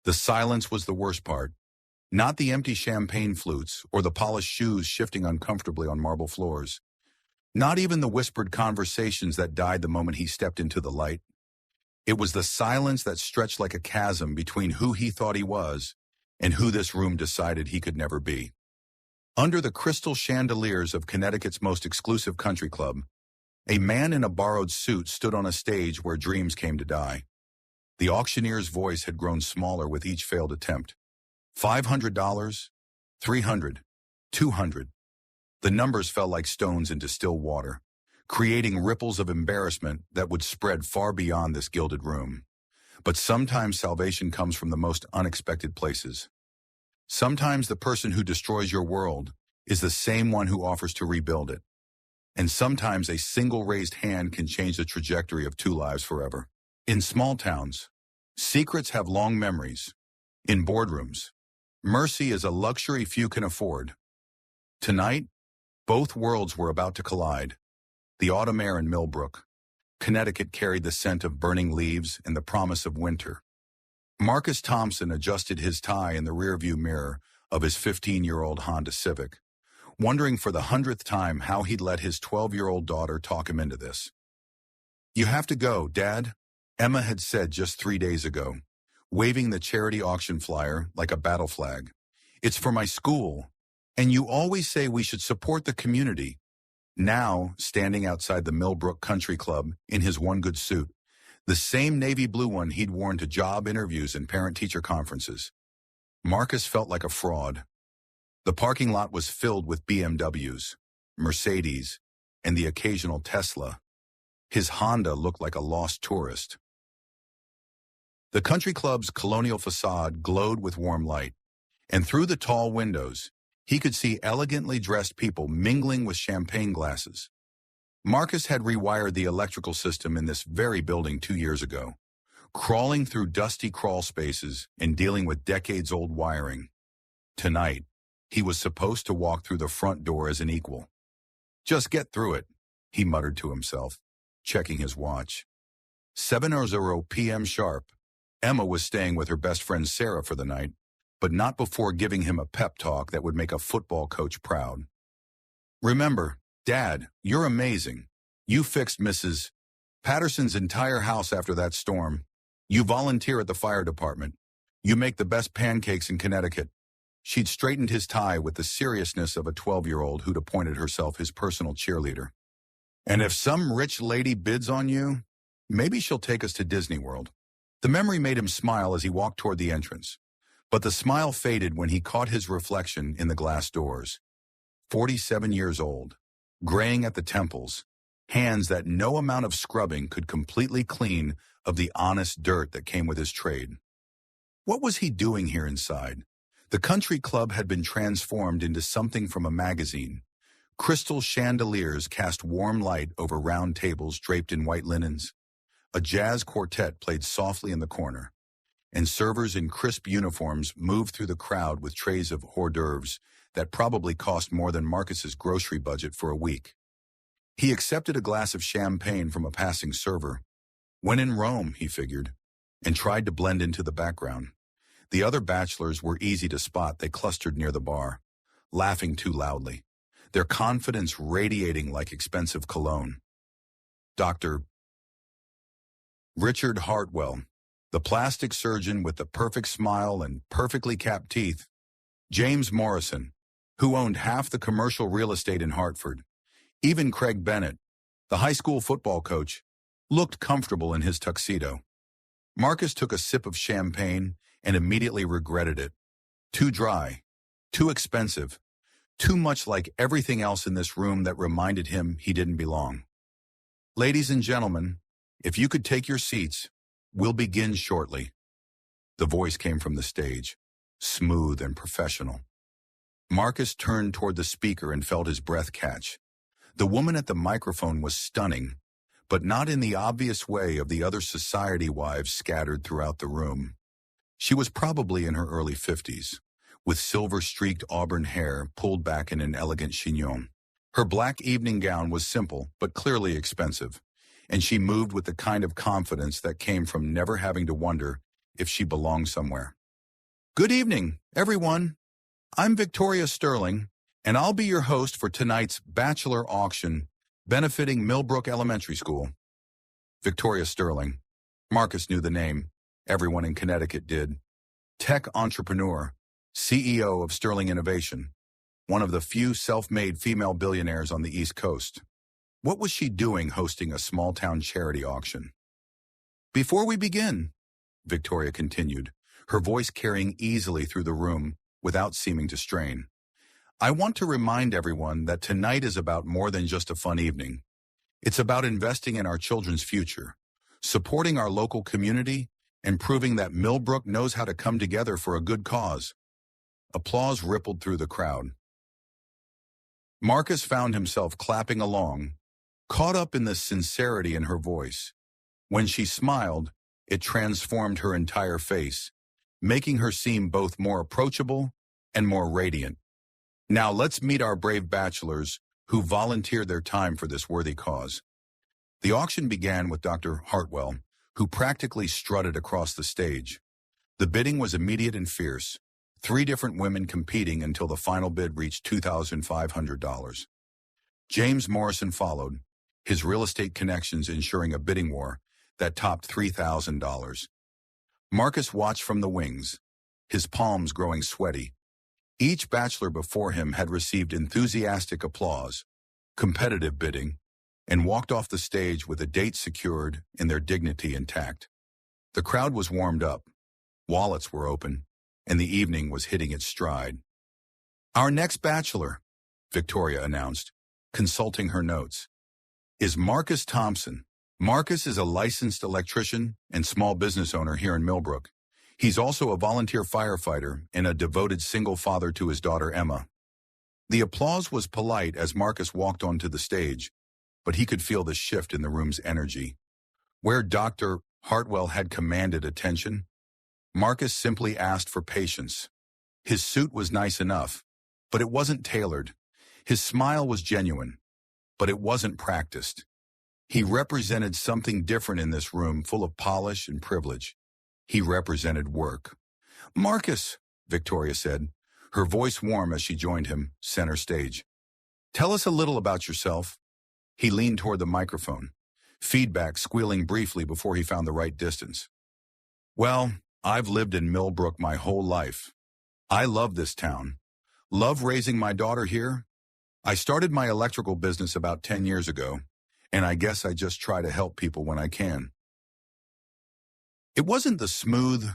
The silence was the worst part. Not the empty champagne flutes or the polished shoes shifting uncomfortably on marble floors. Not even the whispered conversations that died the moment he stepped into the light. It was the silence that stretched like a chasm between who he thought he was and who this room decided he could never be. Under the crystal chandeliers of Connecticut's most exclusive country club, a man in a borrowed suit stood on a stage where dreams came to die. The auctioneer's voice had grown smaller with each failed attempt. $500, $300, $200. The numbers fell like stones into still water, creating ripples of embarrassment that would spread far beyond this gilded room. But sometimes salvation comes from the most unexpected places. Sometimes the person who destroys your world is the same one who offers to rebuild it. And sometimes a single raised hand can change the trajectory of two lives forever. In small towns, secrets have long memories. In boardrooms, mercy is a luxury few can afford. Tonight, both worlds were about to collide. The autumn air in Millbrook, Connecticut carried the scent of burning leaves and the promise of winter. Marcus Thompson adjusted his tie in the rearview mirror of his 15-year-old Honda Civic, wondering for the 100th time how he'd let his 12-year-old daughter talk him into this. "You have to go, Dad," Emma had said just 3 days ago, waving the charity auction flyer like a battle flag. "It's for my school, and you always say we should support the community." Now, standing outside the Millbrook Country Club in his one good suit, the same navy blue one he'd worn to job interviews and parent-teacher conferences, Marcus felt like a fraud. The parking lot was filled with BMWs, Mercedes, and the occasional Tesla. His Honda looked like a lost tourist. The country club's colonial facade glowed with warm light, and through the tall windows, he could see elegantly dressed people mingling with champagne glasses. Marcus had rewired the electrical system in this very building 2 years ago, crawling through dusty crawl spaces and dealing with decades-old wiring. Tonight, he was supposed to walk through the front door as an equal. "Just get through it," he muttered to himself, checking his watch. 7:00 p.m. sharp. Emma was staying with her best friend Sarah for the night, but not before giving him a pep talk that would make a football coach proud. "Remember, Dad, you're amazing. You fixed Mrs. Patterson's entire house after that storm. You volunteer at the fire department. You make the best pancakes in Connecticut." She'd straightened his tie with the seriousness of a 12-year-old who'd appointed herself his personal cheerleader. "And if some rich lady bids on you, maybe she'll take us to Disney World." The memory made him smile as he walked toward the entrance, but the smile faded when he caught his reflection in the glass doors. 47 years old, graying at the temples, hands that no amount of scrubbing could completely clean of the honest dirt that came with his trade. What was he doing here inside? The country club had been transformed into something from a magazine. Crystal chandeliers cast warm light over round tables draped in white linens. A jazz quartet played softly in the corner, and servers in crisp uniforms moved through the crowd with trays of hors d'oeuvres that probably cost more than Marcus's grocery budget for a week. He accepted a glass of champagne from a passing server. When in Rome, he figured, and tried to blend into the background. The other bachelors were easy to spot. They clustered near the bar, laughing too loudly, their confidence radiating like expensive cologne. Dr. Richard Hartwell, the plastic surgeon with the perfect smile and perfectly capped teeth. James Morrison, who owned half the commercial real estate in Hartford. Even Craig Bennett, the high school football coach, looked comfortable in his tuxedo. Marcus took a sip of champagne and immediately regretted it. Too dry, too expensive, too much like everything else in this room that reminded him he didn't belong. "Ladies and gentlemen, if you could take your seats, we'll begin shortly." The voice came from the stage, smooth and professional. Marcus turned toward the speaker and felt his breath catch. The woman at the microphone was stunning, but not in the obvious way of the other society wives scattered throughout the room. She was probably in her early 50s, with silver-streaked auburn hair pulled back in an elegant chignon. Her black evening gown was simple but clearly expensive, and she moved with the kind of confidence that came from never having to wonder if she belonged somewhere. Good evening, everyone. I'm Victoria Sterling, and I'll be your host for tonight's Bachelor Auction benefiting Millbrook Elementary School. Victoria Sterling. Marcus knew the name. Everyone in Connecticut did. Tech entrepreneur, CEO of Sterling Innovation, one of the few self-made female billionaires on the East Coast. What was she doing hosting a small-town charity auction? Before we begin, Victoria continued, her voice carrying easily through the room without seeming to strain, I want to remind everyone that tonight is about more than just a fun evening. It's about investing in our children's future, supporting our local community, and proving that Millbrook knows how to come together for a good cause. Applause rippled through the crowd. Marcus found himself clapping along, caught up in the sincerity in her voice. When she smiled, it transformed her entire face, making her seem both more approachable and more radiant. Now let's meet our brave bachelors who volunteered their time for this worthy cause. The auction began with Dr. Hartwell, who practically strutted across the stage. The bidding was immediate and fierce, 3 different women competing until the final bid reached $2,500. James Morrison followed, his real estate connections ensuring a bidding war that topped $3,000. Marcus watched from the wings, his palms growing sweaty. Each bachelor before him had received enthusiastic applause, competitive bidding, and walked off the stage with a date secured and their dignity intact. The crowd was warmed up, wallets were open, and the evening was hitting its stride. Our next bachelor, Victoria announced, consulting her notes, is Marcus Thompson. Marcus is a licensed electrician and small business owner here in Millbrook. He's also a volunteer firefighter and a devoted single father to his daughter Emma. The applause was polite as Marcus walked onto the stage, but he could feel the shift in the room's energy. Where Dr. Hartwell had commanded attention, Marcus simply asked for patience. His suit was nice enough, but it wasn't tailored. His smile was genuine, but it wasn't practiced. He represented something different in this room full of polish and privilege. He represented work. Marcus, Victoria said, her voice warm as she joined him, center stage. Tell us a little about yourself. He leaned toward the microphone, feedback squealing briefly before he found the right distance. Well, I've lived in Millbrook my whole life. I love this town. Love raising my daughter here. I started my electrical business about 10 years ago, and I guess I just try to help people when I can. It wasn't the smooth,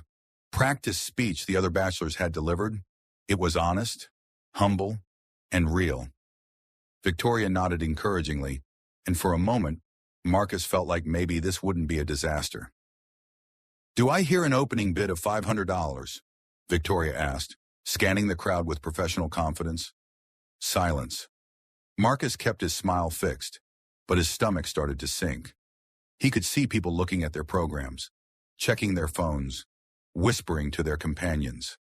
practiced speech the other bachelors had delivered. It was honest, humble, and real. Victoria nodded encouragingly, and for a moment, Marcus felt like maybe this wouldn't be a disaster. Do I hear an opening bid of $500? Victoria asked, scanning the crowd with professional confidence. Silence. Marcus kept his smile fixed, but his stomach started to sink. He could see people looking at their programs, checking their phones, whispering to their companions.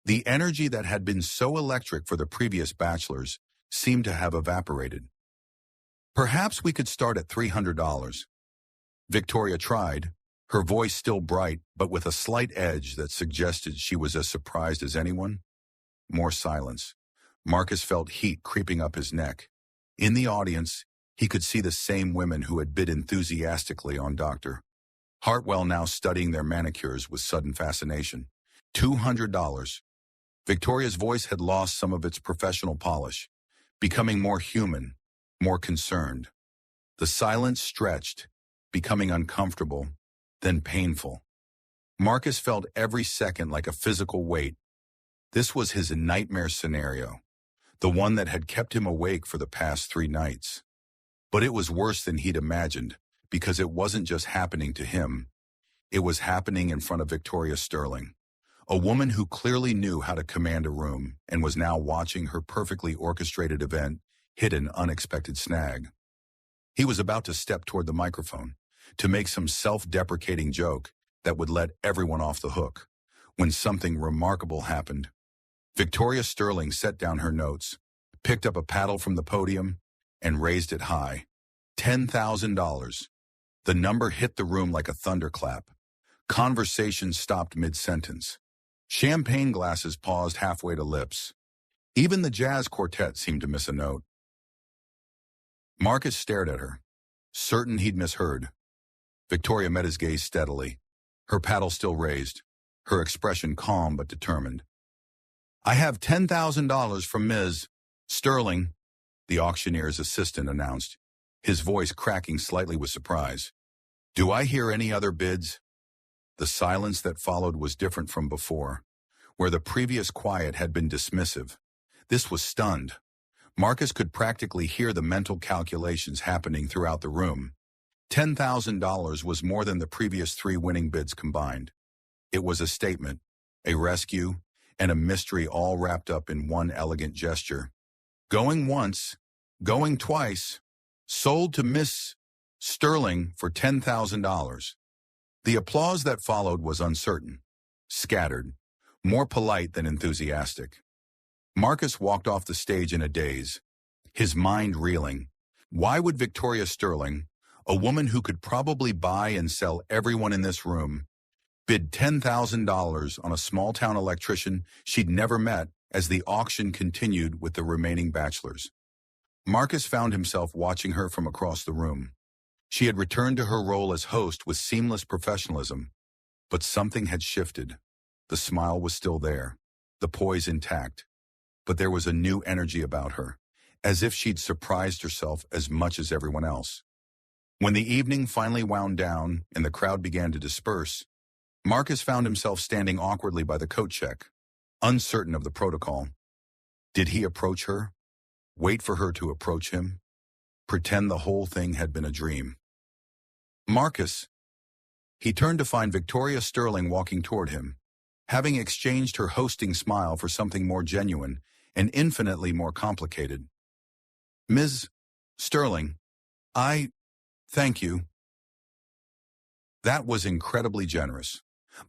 The energy that had been so electric for the previous bachelors seemed to have evaporated. Perhaps we could start at $300. Victoria tried, her voice still bright but with a slight edge that suggested she was as surprised as anyone. More silence. Marcus felt heat creeping up his neck. In the audience, he could see the same women who had bid enthusiastically on Dr. Hartwell now studying their manicures with sudden fascination. $200. Victoria's voice had lost some of its professional polish, becoming more human, more concerned. The silence stretched, becoming uncomfortable, then painful. Marcus felt every second like a physical weight. This was his nightmare scenario, the one that had kept him awake for the past 3 nights. But it was worse than he'd imagined, because it wasn't just happening to him. It was happening in front of Victoria Sterling, a woman who clearly knew how to command a room and was now watching her perfectly orchestrated event hit an unexpected snag. He was about to step toward the microphone, to make some self-deprecating joke that would let everyone off the hook, when something remarkable happened. Victoria Sterling set down her notes, picked up a paddle from the podium, and raised it high. $10,000. The number hit the room like a thunderclap. Conversation stopped mid-sentence. Champagne glasses paused halfway to lips. Even the jazz quartet seemed to miss a note. Marcus stared at her, certain he'd misheard. Victoria met his gaze steadily, her paddle still raised, her expression calm but determined. "I have $10,000 from Ms. Sterling," the auctioneer's assistant announced, his voice cracking slightly with surprise. "Do I hear any other bids?" The silence that followed was different from before, where the previous quiet had been dismissive. This was stunned. Marcus could practically hear the mental calculations happening throughout the room. $10,000 was more than the previous 3 winning bids combined. It was a statement, a rescue, and a mystery all wrapped up in one elegant gesture. Going once, going twice, sold to Miss Sterling for $10,000. The applause that followed was uncertain, scattered, more polite than enthusiastic. Marcus walked off the stage in a daze, his mind reeling. Why would Victoria Sterling, a woman who could probably buy and sell everyone in this room, bid $10,000 on a small-town electrician she'd never met as the auction continued with the remaining bachelors? Marcus found himself watching her from across the room. She had returned to her role as host with seamless professionalism, but something had shifted. The smile was still there, the poise intact, but there was a new energy about her, as if she'd surprised herself as much as everyone else. When the evening finally wound down and the crowd began to disperse, Marcus found himself standing awkwardly by the coat check, uncertain of the protocol. Did he approach her? Wait for her to approach him? Pretend the whole thing had been a dream? "Marcus." He turned to find Victoria Sterling walking toward him, having exchanged her hosting smile for something more genuine and infinitely more complicated. "Ms. Sterling, thank you." "That was incredibly generous.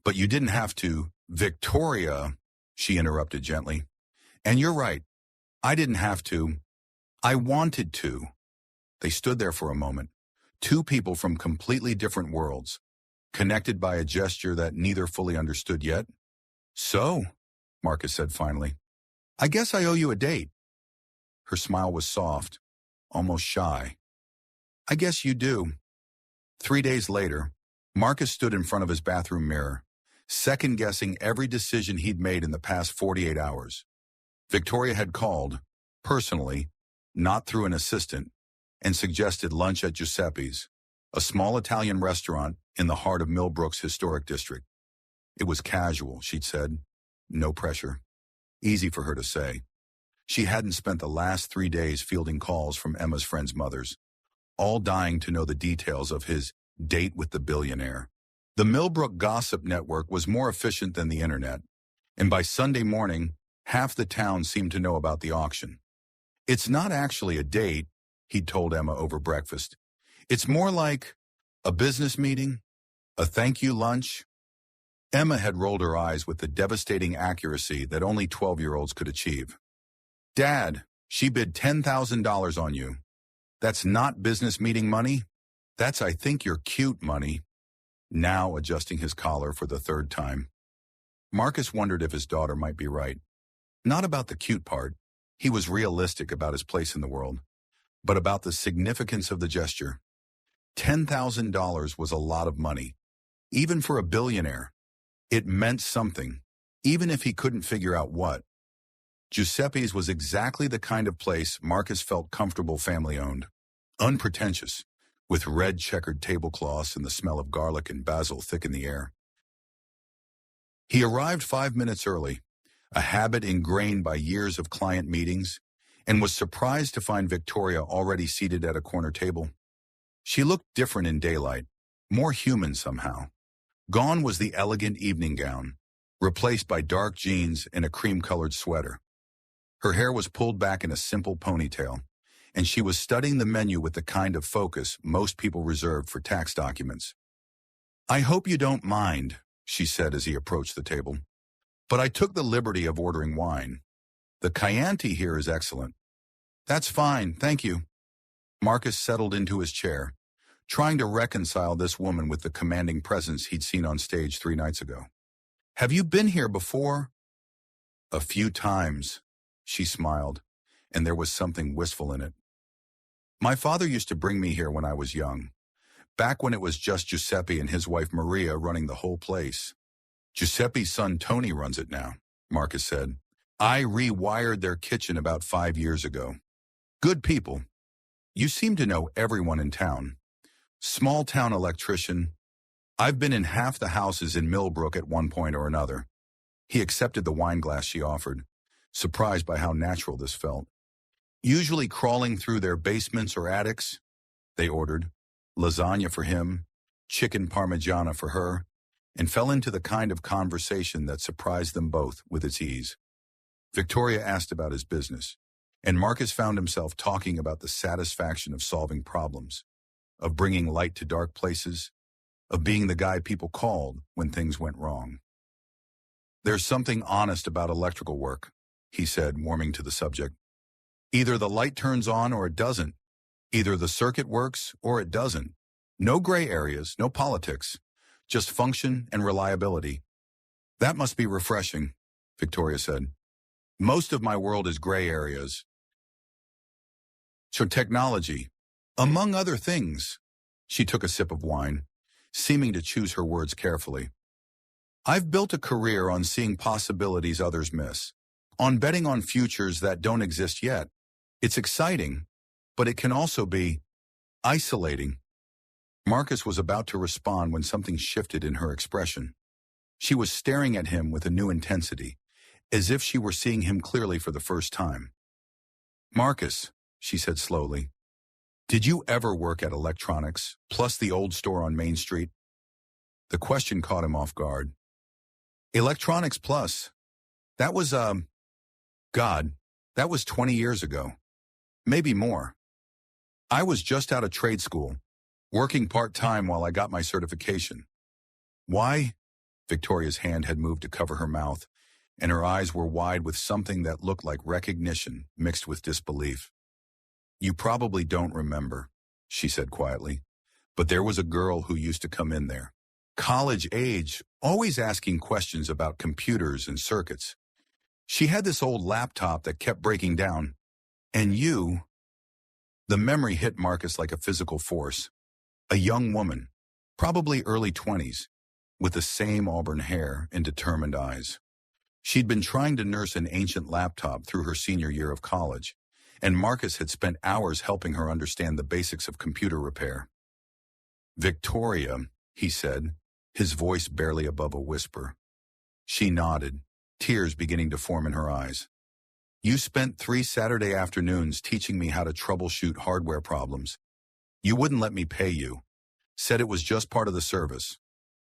But you didn't have to." "Victoria," she interrupted gently. "And you're right. I didn't have to. I wanted to." They stood there for a moment, 2 people from completely different worlds, connected by a gesture that neither fully understood yet. "So," Marcus said finally, "I guess I owe you a date." Her smile was soft, almost shy. "I guess you do." 3 days later, Marcus stood in front of his bathroom mirror, second-guessing every decision he'd made in the past 48 hours. Victoria had called, personally, not through an assistant, and suggested lunch at Giuseppe's, a small Italian restaurant in the heart of Millbrook's historic district. It was casual, she'd said. No pressure. Easy for her to say. She hadn't spent the last 3 days fielding calls from Emma's friends' mothers, all dying to know the details of his date with the billionaire. The Millbrook gossip network was more efficient than the internet, and by Sunday morning, half the town seemed to know about the auction. "It's not actually a date," he'd told Emma over breakfast. "It's more like a business meeting, a thank you lunch." Emma had rolled her eyes with the devastating accuracy that only 12-year-olds could achieve. "Dad, she bid $10,000 on you. That's not business meeting money. That's I think you're cute money." Now adjusting his collar for the 3rd time. Marcus wondered if his daughter might be right. Not about the cute part. He was realistic about his place in the world, but about the significance of the gesture. $10,000 was a lot of money, even for a billionaire. It meant something, even if he couldn't figure out what. Giuseppe's was exactly the kind of place Marcus felt comfortable family-owned, unpretentious, with red checkered tablecloths and the smell of garlic and basil thick in the air. He arrived 5 minutes early, a habit ingrained by years of client meetings, and was surprised to find Victoria already seated at a corner table. She looked different in daylight, more human somehow. Gone was the elegant evening gown, replaced by dark jeans and a cream-colored sweater. Her hair was pulled back in a simple ponytail, and she was studying the menu with the kind of focus most people reserved for tax documents. "I hope you don't mind," she said as he approached the table, "but I took the liberty of ordering wine. The Chianti here is excellent." "That's fine, thank you." Marcus settled into his chair, trying to reconcile this woman with the commanding presence he'd seen on stage 3 nights ago. Have you been here before? A few times, she smiled, and there was something wistful in it. My father used to bring me here when I was young, back when it was just Giuseppe and his wife Maria running the whole place. Giuseppe's son Tony runs it now, Marcus said. I rewired their kitchen about 5 years ago. Good people. You seem to know everyone in town. Small town electrician. I've been in half the houses in Millbrook at one point or another. He accepted the wine glass she offered, surprised by how natural this felt. Usually crawling through their basements or attics, they ordered. Lasagna for him, chicken parmigiana for her, and fell into the kind of conversation that surprised them both with its ease. Victoria asked about his business, and Marcus found himself talking about the satisfaction of solving problems, of bringing light to dark places, of being the guy people called when things went wrong. There's something honest about electrical work, he said, warming to the subject. Either the light turns on or it doesn't. Either the circuit works or it doesn't. No gray areas, no politics, just function and reliability. That must be refreshing, Victoria said. Most of my world is gray areas. So technology, among other things. She took a sip of wine, seeming to choose her words carefully. I've built a career on seeing possibilities others miss, on betting on futures that don't exist yet. It's exciting, but it can also be isolating. Marcus was about to respond when something shifted in her expression. She was staring at him with a new intensity, as if she were seeing him clearly for the first time. Marcus, she said slowly, did you ever work at electronics, plus the old store on Main Street? The question caught him off guard. Electronics plus? That was, God, that was 20 years ago. Maybe more. I was just out of trade school, working part-time while I got my certification. Why? Victoria's hand had moved to cover her mouth, and her eyes were wide with something that looked like recognition mixed with disbelief. You probably don't remember, she said quietly, but there was a girl who used to come in there. College age, always asking questions about computers and circuits. She had this old laptop that kept breaking down. And you... The memory hit Marcus like a physical force. A young woman, probably early 20s, with the same auburn hair and determined eyes. She'd been trying to nurse an ancient laptop through her senior year of college, and Marcus had spent hours helping her understand the basics of computer repair. Victoria, he said, his voice barely above a whisper. She nodded, tears beginning to form in her eyes. You spent 3 Saturday afternoons teaching me how to troubleshoot hardware problems. You wouldn't let me pay you. Said it was just part of the service.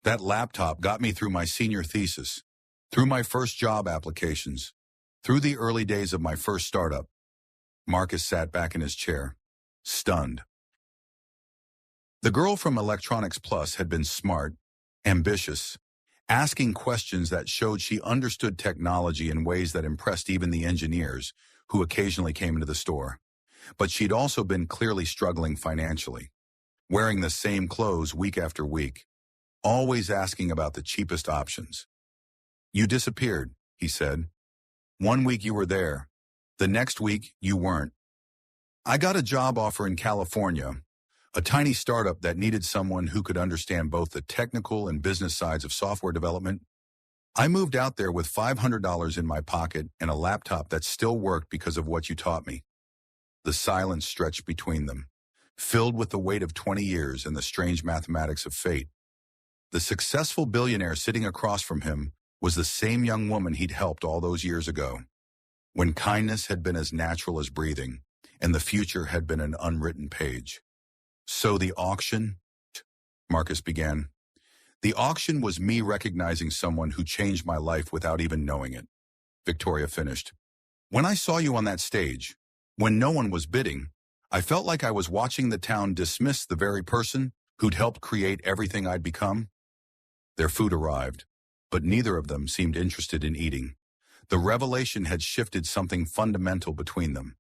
That laptop got me through my senior thesis, through my first job applications, through the early days of my first startup. Marcus sat back in his chair, stunned. The girl from Electronics Plus had been smart, ambitious, asking questions that showed she understood technology in ways that impressed even the engineers who occasionally came into the store. But she'd also been clearly struggling financially, wearing the same clothes week after week, always asking about the cheapest options. You disappeared, he said. 1 week you were there. The next week you weren't. I got a job offer in California, a tiny startup that needed someone who could understand both the technical and business sides of software development. I moved out there with $500 in my pocket and a laptop that still worked because of what you taught me. The silence stretched between them, filled with the weight of 20 years and the strange mathematics of fate. The successful billionaire sitting across from him was the same young woman he'd helped all those years ago, when kindness had been as natural as breathing, and the future had been an unwritten page. So the auction, Marcus began. The auction was me recognizing someone who changed my life without even knowing it, Victoria finished. When I saw you on that stage, when no one was bidding, I felt like I was watching the town dismiss the very person who'd helped create everything I'd become. Their food arrived, but neither of them seemed interested in eating. The revelation had shifted something fundamental between them,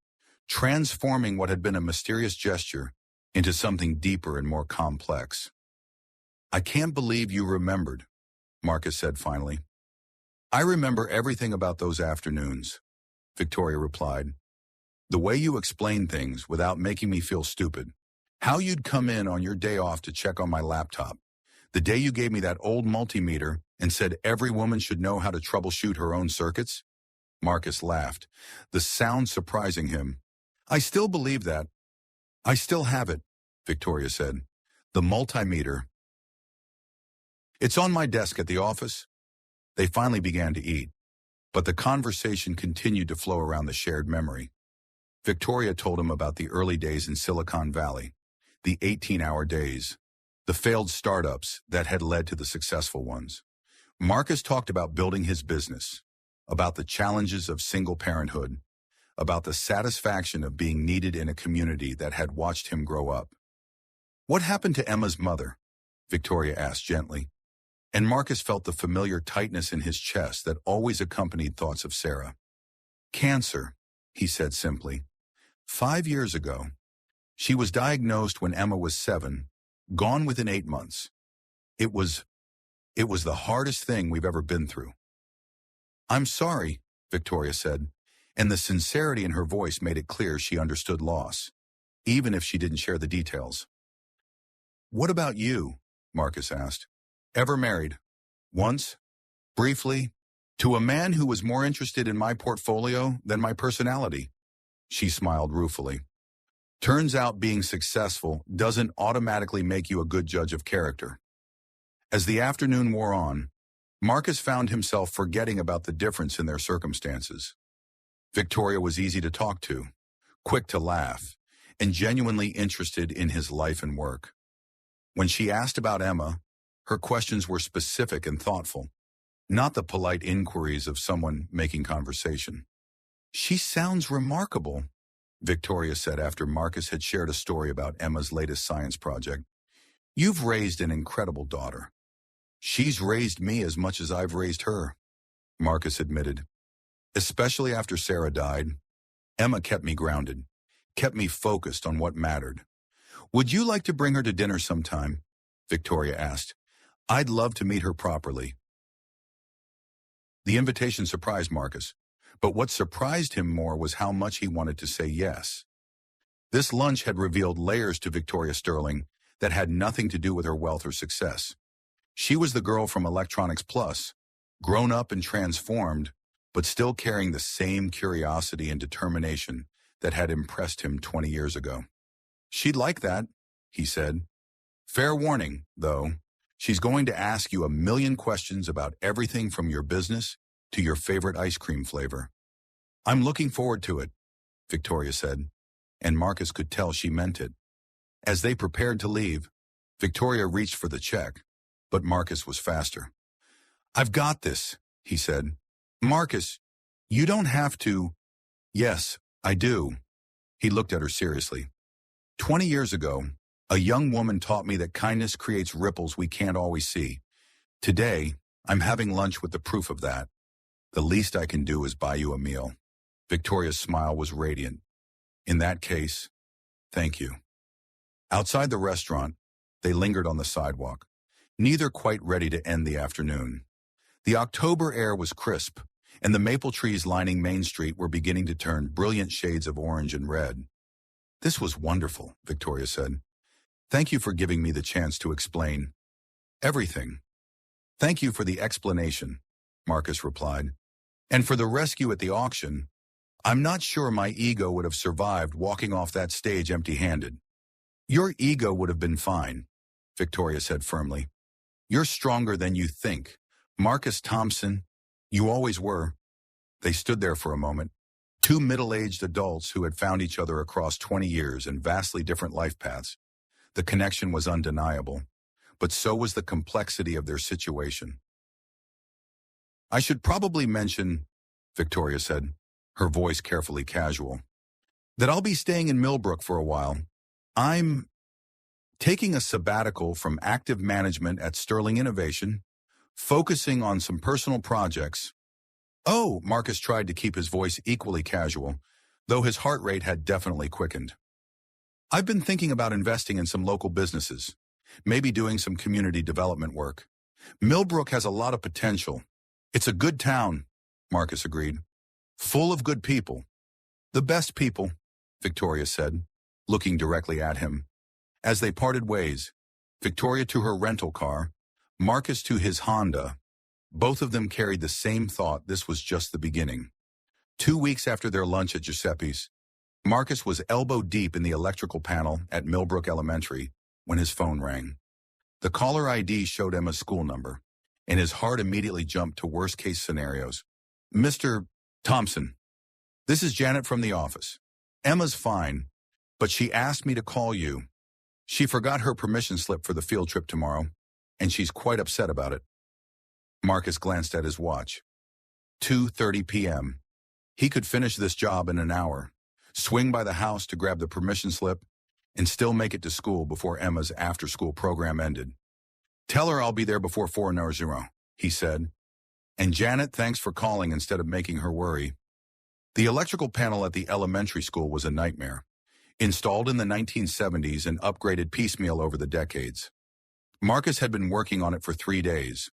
transforming what had been a mysterious gesture into something deeper and more complex. I can't believe you remembered, Marcus said finally. I remember everything about those afternoons, Victoria replied. The way you explained things without making me feel stupid. How you'd come in on your day off to check on my laptop. The day you gave me that old multimeter and said every woman should know how to troubleshoot her own circuits. Marcus laughed, the sound surprising him. I still believe that. I still have it, Victoria said. The multimeter. It's on my desk at the office. They finally began to eat, but the conversation continued to flow around the shared memory. Victoria told him about the early days in Silicon Valley, the 18-hour days, the failed startups that had led to the successful ones. Marcus talked about building his business, about the challenges of single parenthood, about the satisfaction of being needed in a community that had watched him grow up. What happened to Emma's mother? Victoria asked gently, and Marcus felt the familiar tightness in his chest that always accompanied thoughts of Sarah. Cancer, he said simply. 5 years ago. She was diagnosed when Emma was 7, gone within 8 months. It was the hardest thing we've ever been through. I'm sorry, Victoria said, and the sincerity in her voice made it clear she understood loss, even if she didn't share the details. What about you? Marcus asked. Ever married? Once? Briefly? To a man who was more interested in my portfolio than my personality? She smiled ruefully. Turns out being successful doesn't automatically make you a good judge of character. As the afternoon wore on, Marcus found himself forgetting about the difference in their circumstances. Victoria was easy to talk to, quick to laugh, and genuinely interested in his life and work. When she asked about Emma, her questions were specific and thoughtful, not the polite inquiries of someone making conversation. She sounds remarkable, Victoria said after Marcus had shared a story about Emma's latest science project. You've raised an incredible daughter. She's raised me as much as I've raised her, Marcus admitted. Especially after Sarah died, Emma kept me grounded, kept me focused on what mattered. Would you like to bring her to dinner sometime? Victoria asked. I'd love to meet her properly. The invitation surprised Marcus, but what surprised him more was how much he wanted to say yes. This lunch had revealed layers to Victoria Sterling that had nothing to do with her wealth or success. She was the girl from Electronics Plus, grown up and transformed, but still carrying the same curiosity and determination that had impressed him 20 years ago. She'd like that, he said. Fair warning, though, she's going to ask you a million questions about everything from your business to your favorite ice cream flavor. I'm looking forward to it, Victoria said, and Marcus could tell she meant it. As they prepared to leave, Victoria reached for the check, but Marcus was faster. I've got this, he said. Marcus, you don't have to. Yes, I do. He looked at her seriously. 20 years ago, a young woman taught me that kindness creates ripples we can't always see. Today, I'm having lunch with the proof of that. The least I can do is buy you a meal. Victoria's smile was radiant. In that case, thank you. Outside the restaurant, they lingered on the sidewalk, neither quite ready to end the afternoon. The October air was crisp, and the maple trees lining Main Street were beginning to turn brilliant shades of orange and red. This was wonderful, Victoria said. Thank you for giving me the chance to explain everything. Thank you for the explanation, Marcus replied. And for the rescue at the auction, I'm not sure my ego would have survived walking off that stage empty-handed. Your ego would have been fine, Victoria said firmly. You're stronger than you think. Marcus Thompson, you always were. They stood there for a moment, two middle-aged adults who had found each other across 20 years and vastly different life paths. The connection was undeniable, but so was the complexity of their situation. I should probably mention, Victoria said, her voice carefully casual, that I'll be staying in Millbrook for a while. I'm taking a sabbatical from active management at Sterling Innovation, focusing on some personal projects. Oh, Marcus tried to keep his voice equally casual, though his heart rate had definitely quickened. I've been thinking about investing in some local businesses, maybe doing some community development work. Millbrook has a lot of potential, It's a good town, Marcus agreed. Full of good people. The best people, Victoria said, looking directly at him. As they parted ways, Victoria to her rental car, Marcus to his Honda, both of them carried the same thought: this was just the beginning. 2 weeks after their lunch at Giuseppe's, Marcus was elbow deep in the electrical panel at Millbrook Elementary when his phone rang. The caller ID showed Emma's school number, and his heart immediately jumped to worst-case scenarios. Mr. Thompson, this is Janet from the office. Emma's fine, but she asked me to call you. She forgot her permission slip for the field trip tomorrow, and she's quite upset about it. Marcus glanced at his watch. 2:30 p.m. He could finish this job in an hour, swing by the house to grab the permission slip, and still make it to school before Emma's after-school program ended. Tell her I'll be there before 4:00, he said. And Janet, thanks for calling instead of making her worry. The electrical panel at the elementary school was a nightmare, installed in the 1970s and upgraded piecemeal over the decades. Marcus had been working on it for 3 days,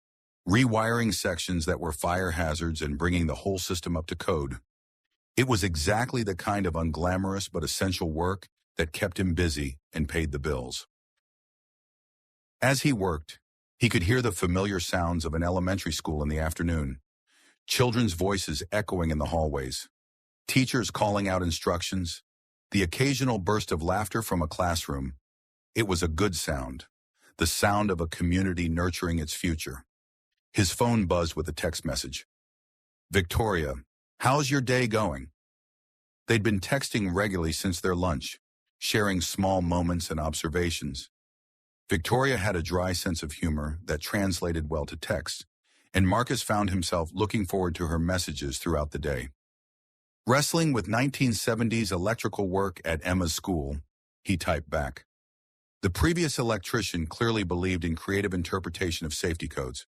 rewiring sections that were fire hazards and bringing the whole system up to code. It was exactly the kind of unglamorous but essential work that kept him busy and paid the bills. As he worked, he could hear the familiar sounds of an elementary school in the afternoon, children's voices echoing in the hallways, teachers calling out instructions, the occasional burst of laughter from a classroom. It was a good sound, the sound of a community nurturing its future. His phone buzzed with a text message. Victoria, how's your day going? They'd been texting regularly since their lunch, sharing small moments and observations. Victoria had a dry sense of humor that translated well to text, and Marcus found himself looking forward to her messages throughout the day. Wrestling with 1970s electrical work at Emma's school, he typed back. The previous electrician clearly believed in creative interpretation of safety codes.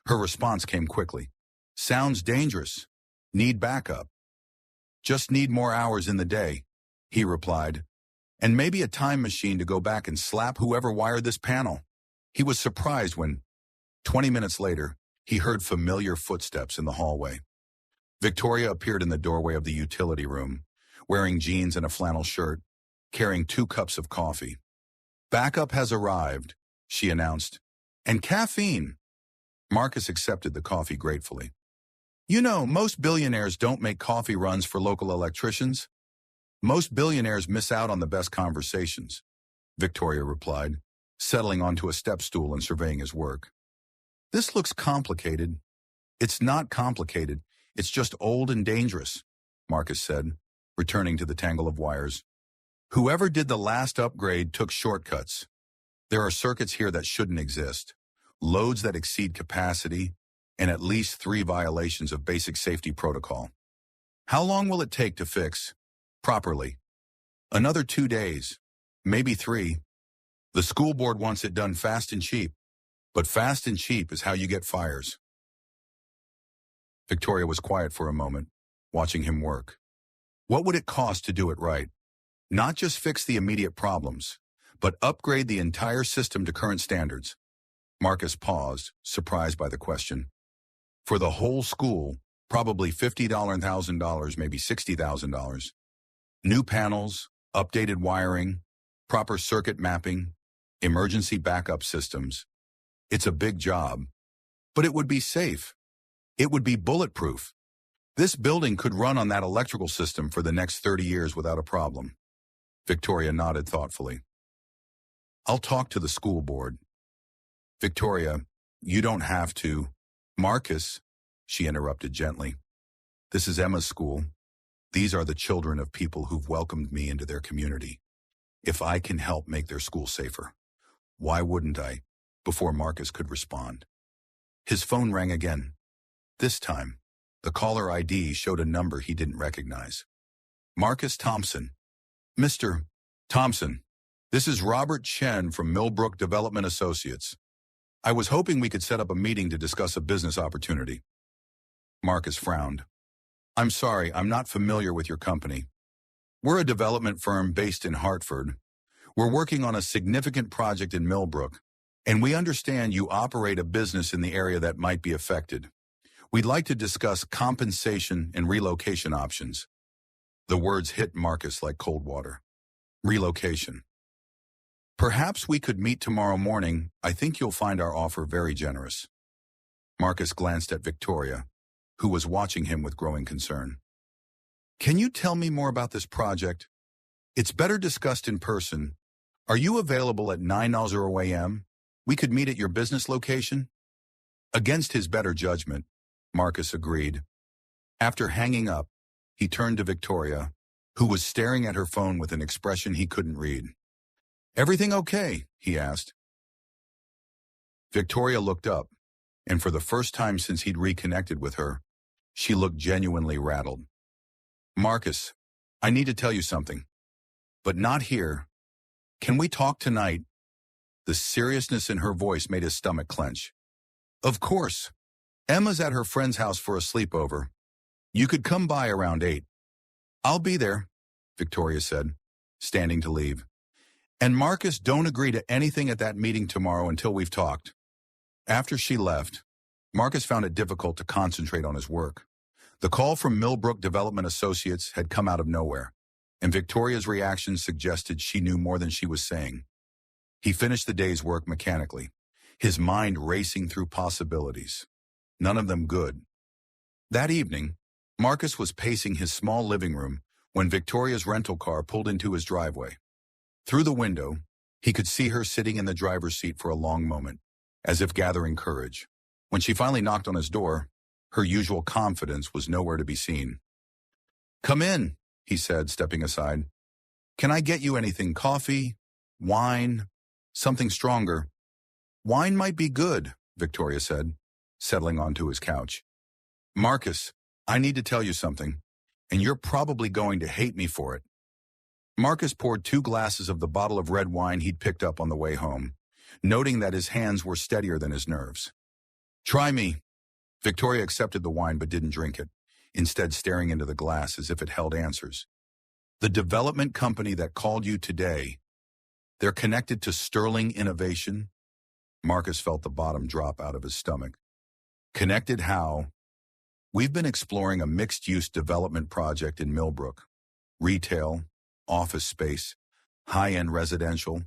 Her response came quickly. Sounds dangerous. Need backup. Just need more hours in the day, he replied. And maybe a time machine to go back and slap whoever wired this panel. He was surprised when, 20 minutes later, he heard familiar footsteps in the hallway. Victoria appeared in the doorway of the utility room, wearing jeans and a flannel shirt, carrying 2 cups of coffee. Backup has arrived, she announced. And caffeine. Marcus accepted the coffee gratefully. You know, most billionaires don't make coffee runs for local electricians. Most billionaires miss out on the best conversations, Victoria replied, settling onto a step stool and surveying his work. This looks complicated. It's not complicated. It's just old and dangerous, Marcus said, returning to the tangle of wires. Whoever did the last upgrade took shortcuts. There are circuits here that shouldn't exist, loads that exceed capacity, and at least 3 violations of basic safety protocol. How long will it take to fix properly? Another 2 days, maybe 3. The school board wants it done fast and cheap, but fast and cheap is how you get fires. Victoria was quiet for a moment, watching him work. What would it cost to do it right? Not just fix the immediate problems, but upgrade the entire system to current standards. Marcus paused, surprised by the question. For the whole school, probably $50,000, maybe $60,000. New panels, updated wiring, proper circuit mapping, emergency backup systems. It's a big job, but it would be safe. It would be bulletproof. This building could run on that electrical system for the next 30 years without a problem. Victoria nodded thoughtfully. I'll talk to the school board. Victoria, you don't have to. Marcus, she interrupted gently. This is Emma's school. These are the children of people who've welcomed me into their community. If I can help make their school safer, why wouldn't I? Before Marcus could respond, his phone rang again. This time, the caller ID showed a number he didn't recognize. Marcus Thompson. Mr. Thompson, this is Robert Chen from Millbrook Development Associates. I was hoping we could set up a meeting to discuss a business opportunity. Marcus frowned. I'm sorry, I'm not familiar with your company. We're a development firm based in Hartford. We're working on a significant project in Millbrook, and we understand you operate a business in the area that might be affected. We'd like to discuss compensation and relocation options. The words hit Marcus like cold water. Relocation. Perhaps we could meet tomorrow morning. I think you'll find our offer very generous. Marcus glanced at Victoria, who was watching him with growing concern. Can you tell me more about this project? It's better discussed in person. Are you available at 9:00 a.m.? We could meet at your business location? Against his better judgment, Marcus agreed. After hanging up, he turned to Victoria, who was staring at her phone with an expression he couldn't read. Everything okay? He asked. Victoria looked up, and for the first time since he'd reconnected with her, she looked genuinely rattled. Marcus, I need to tell you something. But not here. Can we talk tonight? The seriousness in her voice made his stomach clench. Of course. Emma's at her friend's house for a sleepover. You could come by around 8. I'll be there, Victoria said, standing to leave. And Marcus, don't agree to anything at that meeting tomorrow until we've talked. After she left, Marcus found it difficult to concentrate on his work. The call from Millbrook Development Associates had come out of nowhere, and Victoria's reaction suggested she knew more than she was saying. He finished the day's work mechanically, his mind racing through possibilities, none of them good. That evening, Marcus was pacing his small living room when Victoria's rental car pulled into his driveway. Through the window, he could see her sitting in the driver's seat for a long moment, as if gathering courage. When she finally knocked on his door, her usual confidence was nowhere to be seen. Come in, he said, stepping aside. Can I get you anything? Coffee? Wine? Something stronger? Wine might be good, Victoria said, settling onto his couch. Marcus, I need to tell you something, and you're probably going to hate me for it. Marcus poured 2 glasses of the bottle of red wine he'd picked up on the way home, noting that his hands were steadier than his nerves. Try me. Victoria accepted the wine but didn't drink it, instead staring into the glass as if it held answers. The development company that called you today, they're connected to Sterling Innovation? Marcus felt the bottom drop out of his stomach. Connected how? We've been exploring a mixed-use development project in Millbrook. Retail, office space, high-end residential.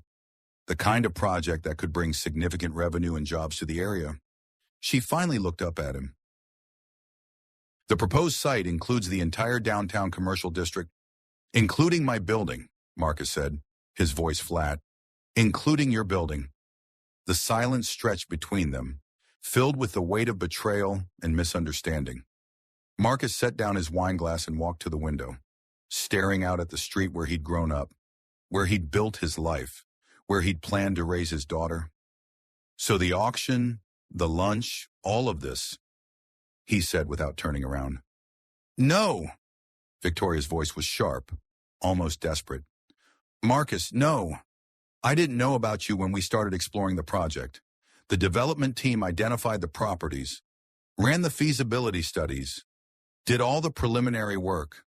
The kind of project that could bring significant revenue and jobs to the area. She finally looked up at him. The proposed site includes the entire downtown commercial district, including my building, Marcus said, his voice flat. Including your building. The silence stretched between them, filled with the weight of betrayal and misunderstanding. Marcus set down his wine glass and walked to the window, staring out at the street where he'd grown up, where he'd built his life, where he'd planned to raise his daughter. So the auction, the lunch, all of this, he said without turning around. No! Victoria's voice was sharp, almost desperate. Marcus, no. I didn't know about you when we started exploring the project. The development team identified the properties, ran the feasibility studies, did all the preliminary work.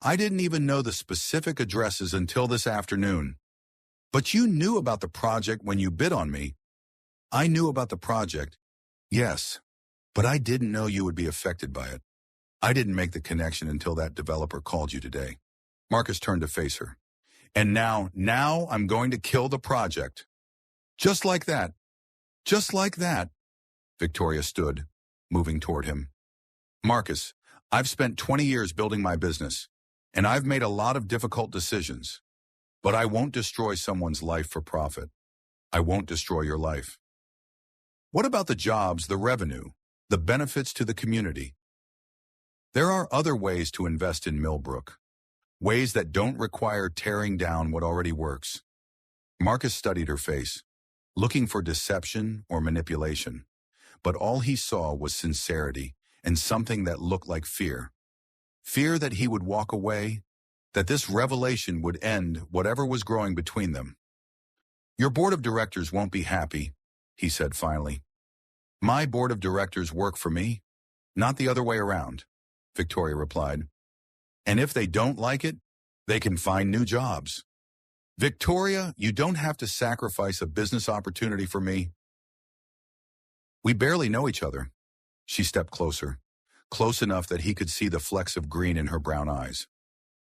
I didn't even know the specific addresses until this afternoon. But you knew about the project when you bid on me. I knew about the project, yes, but I didn't know you would be affected by it. I didn't make the connection until that developer called you today. Marcus turned to face her. And now I'm going to kill the project. Just like that. Just like that. Victoria stood, moving toward him. Marcus, I've spent 20 years building my business, and I've made a lot of difficult decisions. But I won't destroy someone's life for profit. I won't destroy your life. What about the jobs, the revenue, the benefits to the community? There are other ways to invest in Millbrook. Ways that don't require tearing down what already works. Marcus studied her face, looking for deception or manipulation, but all he saw was sincerity and something that looked like fear. Fear that he would walk away, that this revelation would end whatever was growing between them. Your board of directors won't be happy, he said finally. My board of directors work for me, not the other way around, Victoria replied. And if they don't like it, they can find new jobs. Victoria, you don't have to sacrifice a business opportunity for me. We barely know each other. She stepped closer, close enough that he could see the flecks of green in her brown eyes.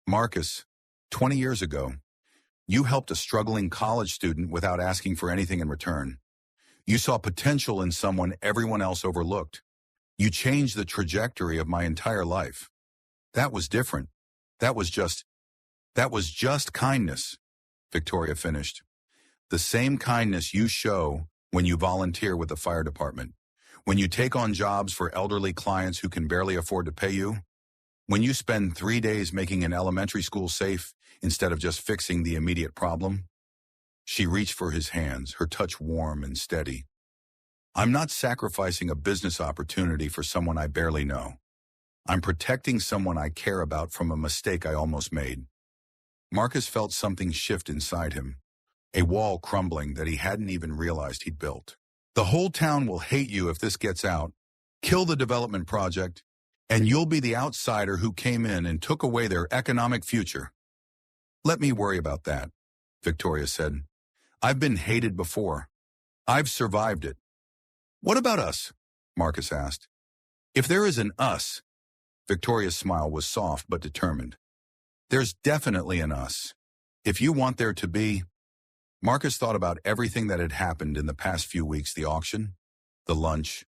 Marcus, 20 years ago, you helped a struggling college student without asking for anything in return. You saw potential in someone everyone else overlooked. You changed the trajectory of my entire life. That was different. That was just kindness, Victoria finished. The same kindness you show when you volunteer with the fire department, when you take on jobs for elderly clients who can barely afford to pay you, when you spend 3 days making an elementary school safe instead of just fixing the immediate problem. She reached for his hands, her touch warm and steady. I'm not sacrificing a business opportunity for someone I barely know. I'm protecting someone I care about from a mistake I almost made. Marcus felt something shift inside him, a wall crumbling that he hadn't even realized he'd built. The whole town will hate you if this gets out, kill the development project, and you'll be the outsider who came in and took away their economic future. Let me worry about that, Victoria said. I've been hated before. I've survived it. What about us? Marcus asked. If there is an us, Victoria's smile was soft but determined. There's definitely an us. If you want there to be. Marcus thought about everything that had happened in the past few weeks, the auction, the lunch,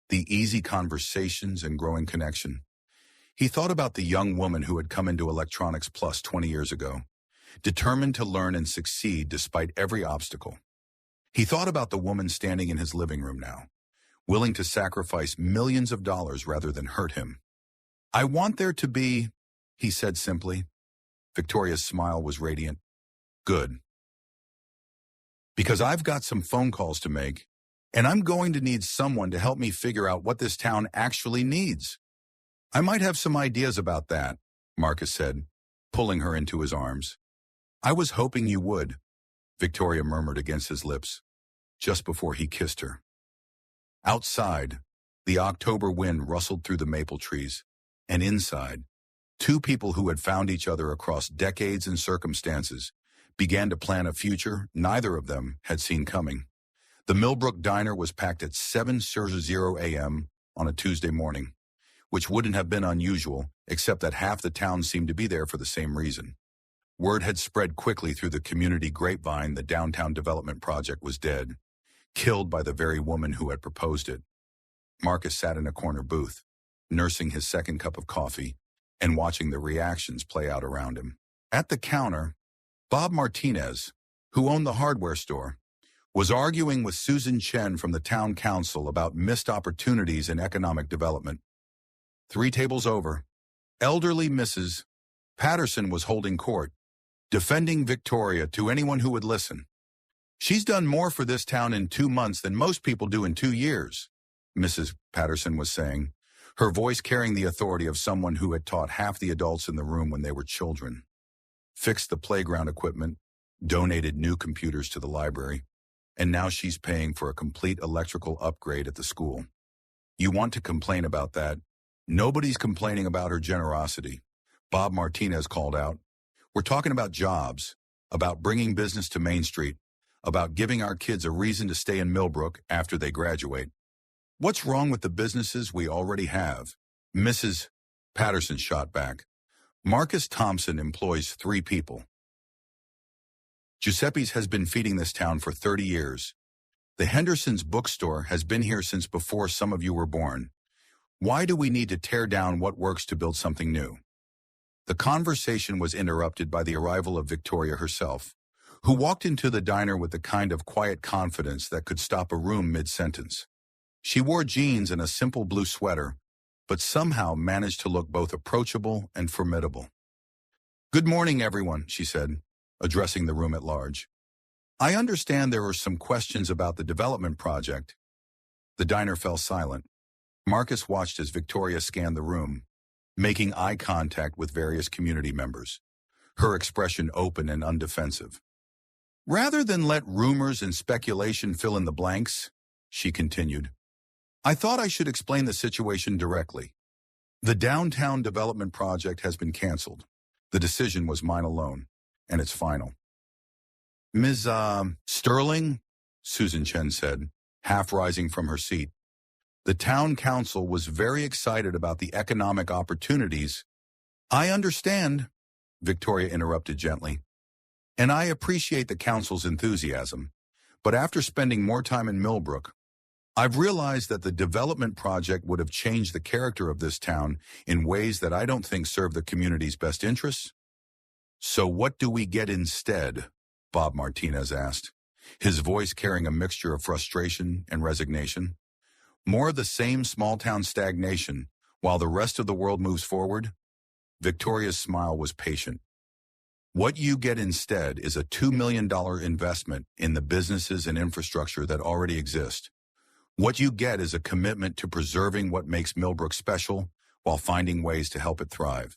the easy conversations and growing connection. He thought about the young woman who had come into Electronics Plus 20 years ago, determined to learn and succeed despite every obstacle. He thought about the woman standing in his living room now, willing to sacrifice millions of dollars rather than hurt him. I want there to be, he said simply. Victoria's smile was radiant. Good. Because I've got some phone calls to make, and I'm going to need someone to help me figure out what this town actually needs. I might have some ideas about that, Marcus said, pulling her into his arms. I was hoping you would, Victoria murmured against his lips, just before he kissed her. Outside, the October wind rustled through the maple trees, and inside, two people who had found each other across decades and circumstances began to plan a future neither of them had seen coming. The Millbrook Diner was packed at 7:00 a.m. on a Tuesday morning, which wouldn't have been unusual, except that half the town seemed to be there for the same reason. Word had spread quickly through the community grapevine the downtown development project was dead, killed by the very woman who had proposed it. Marcus sat in a corner booth, nursing his second cup of coffee and watching the reactions play out around him. At the counter, Bob Martinez, who owned the hardware store, was arguing with Susan Chen from the town council about missed opportunities in economic development. 3 tables over, elderly Mrs. Patterson was holding court, defending Victoria to anyone who would listen. She's done more for this town in 2 months than most people do in 2 years, Mrs. Patterson was saying, her voice carrying the authority of someone who had taught half the adults in the room when they were children. Fixed the playground equipment, donated new computers to the library, and now she's paying for a complete electrical upgrade at the school. You want to complain about that? Nobody's complaining about her generosity, Bob Martinez called out. We're talking about jobs, about bringing business to Main Street, about giving our kids a reason to stay in Millbrook after they graduate. What's wrong with the businesses we already have? Mrs. Patterson shot back. Marcus Thompson employs 3 people. Giuseppe's has been feeding this town for 30 years. The Henderson's bookstore has been here since before some of you were born. Why do we need to tear down what works to build something new? The conversation was interrupted by the arrival of Victoria herself, who walked into the diner with the kind of quiet confidence that could stop a room mid-sentence. She wore jeans and a simple blue sweater, but somehow managed to look both approachable and formidable. Good morning, everyone, she said, addressing the room at large. I understand there were some questions about the development project. The diner fell silent. Marcus watched as Victoria scanned the room, making eye contact with various community members, her expression open and undefensive. Rather than let rumors and speculation fill in the blanks, she continued, I thought I should explain the situation directly. The downtown development project has been canceled. The decision was mine alone, and it's final. Ms. Sterling, Susan Chen said, half rising from her seat. The town council was very excited about the economic opportunities. I understand, Victoria interrupted gently, and I appreciate the council's enthusiasm. But after spending more time in Millbrook, I've realized that the development project would have changed the character of this town in ways that I don't think serve the community's best interests. So what do we get instead? Bob Martinez asked, his voice carrying a mixture of frustration and resignation. More of the same small-town stagnation while the rest of the world moves forward? Victoria's smile was patient. What you get instead is a $2 million investment in the businesses and infrastructure that already exist. What you get is a commitment to preserving what makes Millbrook special while finding ways to help it thrive.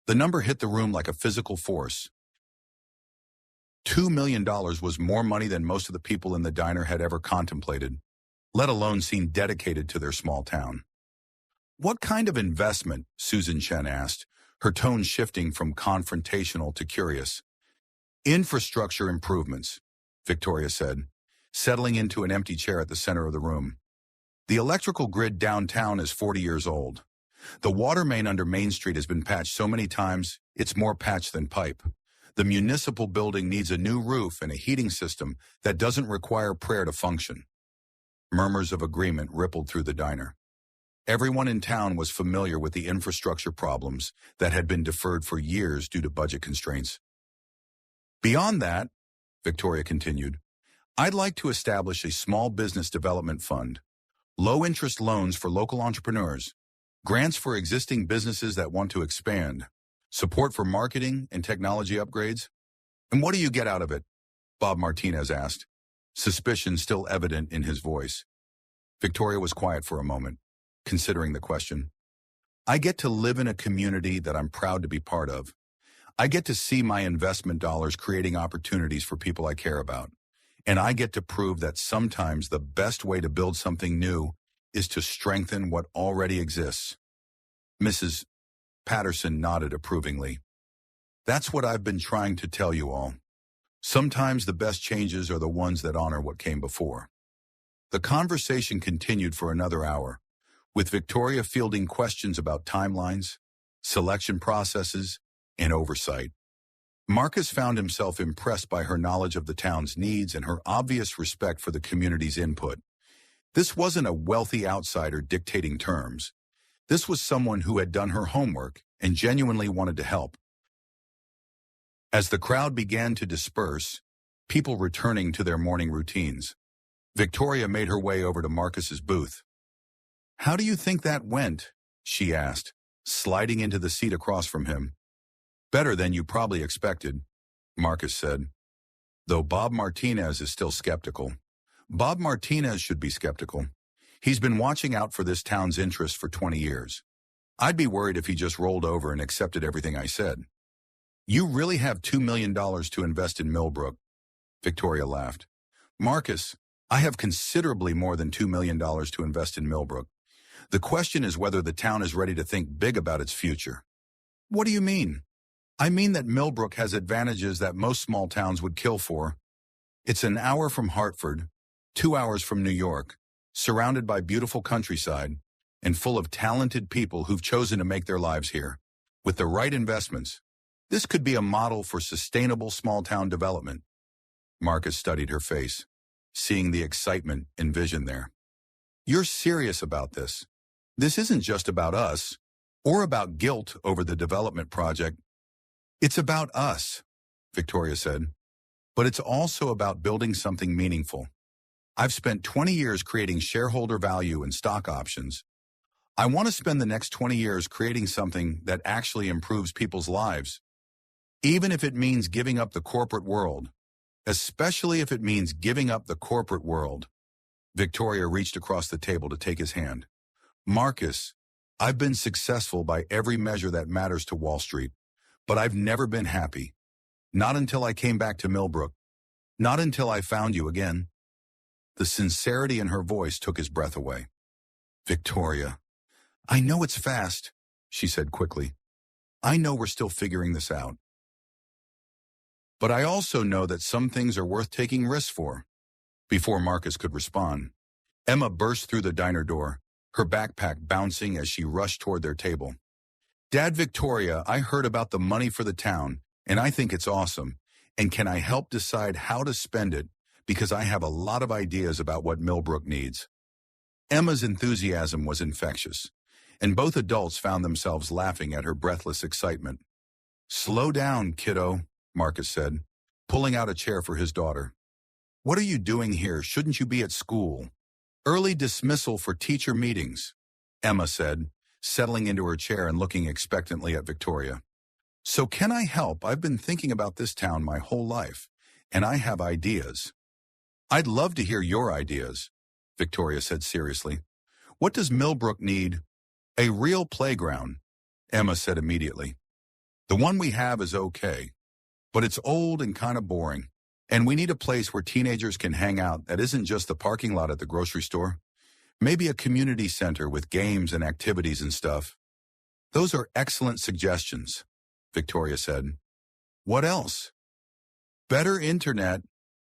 The number hit the room like a physical force. $2 million was more money than most of the people in the diner had ever contemplated, let alone seemed dedicated to their small town. What kind of investment? Susan Chen asked, her tone shifting from confrontational to curious. Infrastructure improvements, Victoria said, settling into an empty chair at the center of the room. The electrical grid downtown is 40 years old. The water main under Main Street has been patched so many times, it's more patch than pipe. The municipal building needs a new roof and a heating system that doesn't require prayer to function. Murmurs of agreement rippled through the diner. Everyone in town was familiar with the infrastructure problems that had been deferred for years due to budget constraints. Beyond that, Victoria continued, I'd like to establish a small business development fund, low-interest loans for local entrepreneurs, grants for existing businesses that want to expand, support for marketing and technology upgrades. And what do you get out of it? Bob Martinez asked, suspicion still evident in his voice. Victoria was quiet for a moment, considering the question. I get to live in a community that I'm proud to be part of. I get to see my investment dollars creating opportunities for people I care about. And I get to prove that sometimes the best way to build something new is to strengthen what already exists. Mrs. Patterson nodded approvingly. That's what I've been trying to tell you all. Sometimes the best changes are the ones that honor what came before. The conversation continued for another hour, with Victoria fielding questions about timelines, selection processes, and oversight. Marcus found himself impressed by her knowledge of the town's needs and her obvious respect for the community's input. This wasn't a wealthy outsider dictating terms. This was someone who had done her homework and genuinely wanted to help. As the crowd began to disperse, people returning to their morning routines, Victoria made her way over to Marcus's booth. How do you think that went? She asked, sliding into the seat across from him. Better than you probably expected, Marcus said, though Bob Martinez is still skeptical. Bob Martinez should be skeptical. He's been watching out for this town's interests for 20 years. I'd be worried if he just rolled over and accepted everything I said. You really have $2 million to invest in Millbrook, Victoria laughed. Marcus, I have considerably more than $2 million to invest in Millbrook. The question is whether the town is ready to think big about its future. What do you mean? I mean that Millbrook has advantages that most small towns would kill for. It's an hour from Hartford, 2 hours from New York, surrounded by beautiful countryside, and full of talented people who've chosen to make their lives here. With the right investments, this could be a model for sustainable small-town development. Marcus studied her face, seeing the excitement and vision there. You're serious about this. This isn't just about us, or about guilt over the development project. It's about us, Victoria said, but it's also about building something meaningful. I've spent 20 years creating shareholder value and stock options. I want to spend the next 20 years creating something that actually improves people's lives, even if it means giving up the corporate world, especially if it means giving up the corporate world. Victoria reached across the table to take his hand. Marcus, I've been successful by every measure that matters to Wall Street, but I've never been happy. Not until I came back to Millbrook. Not until I found you again. The sincerity in her voice took his breath away. Victoria, I know it's fast, she said quickly. I know we're still figuring this out. But I also know that some things are worth taking risks for. Before Marcus could respond, Emma burst through the diner door, her backpack bouncing as she rushed toward their table. Dad, Victoria, I heard about the money for the town, and I think it's awesome. And can I help decide how to spend it? Because I have a lot of ideas about what Millbrook needs. Emma's enthusiasm was infectious, and both adults found themselves laughing at her breathless excitement. Slow down, kiddo, Marcus said, pulling out a chair for his daughter. What are you doing here? Shouldn't you be at school? Early dismissal for teacher meetings, Emma said, settling into her chair and looking expectantly at Victoria. So can I help? I've been thinking about this town my whole life, and I have ideas. I'd love to hear your ideas, Victoria said seriously. What does Millbrook need? A real playground, Emma said immediately. The one we have is okay, but it's old and kind of boring, and we need a place where teenagers can hang out that isn't just the parking lot at the grocery store. Maybe a community center with games and activities and stuff. Those are excellent suggestions, Victoria said. What else? Better internet,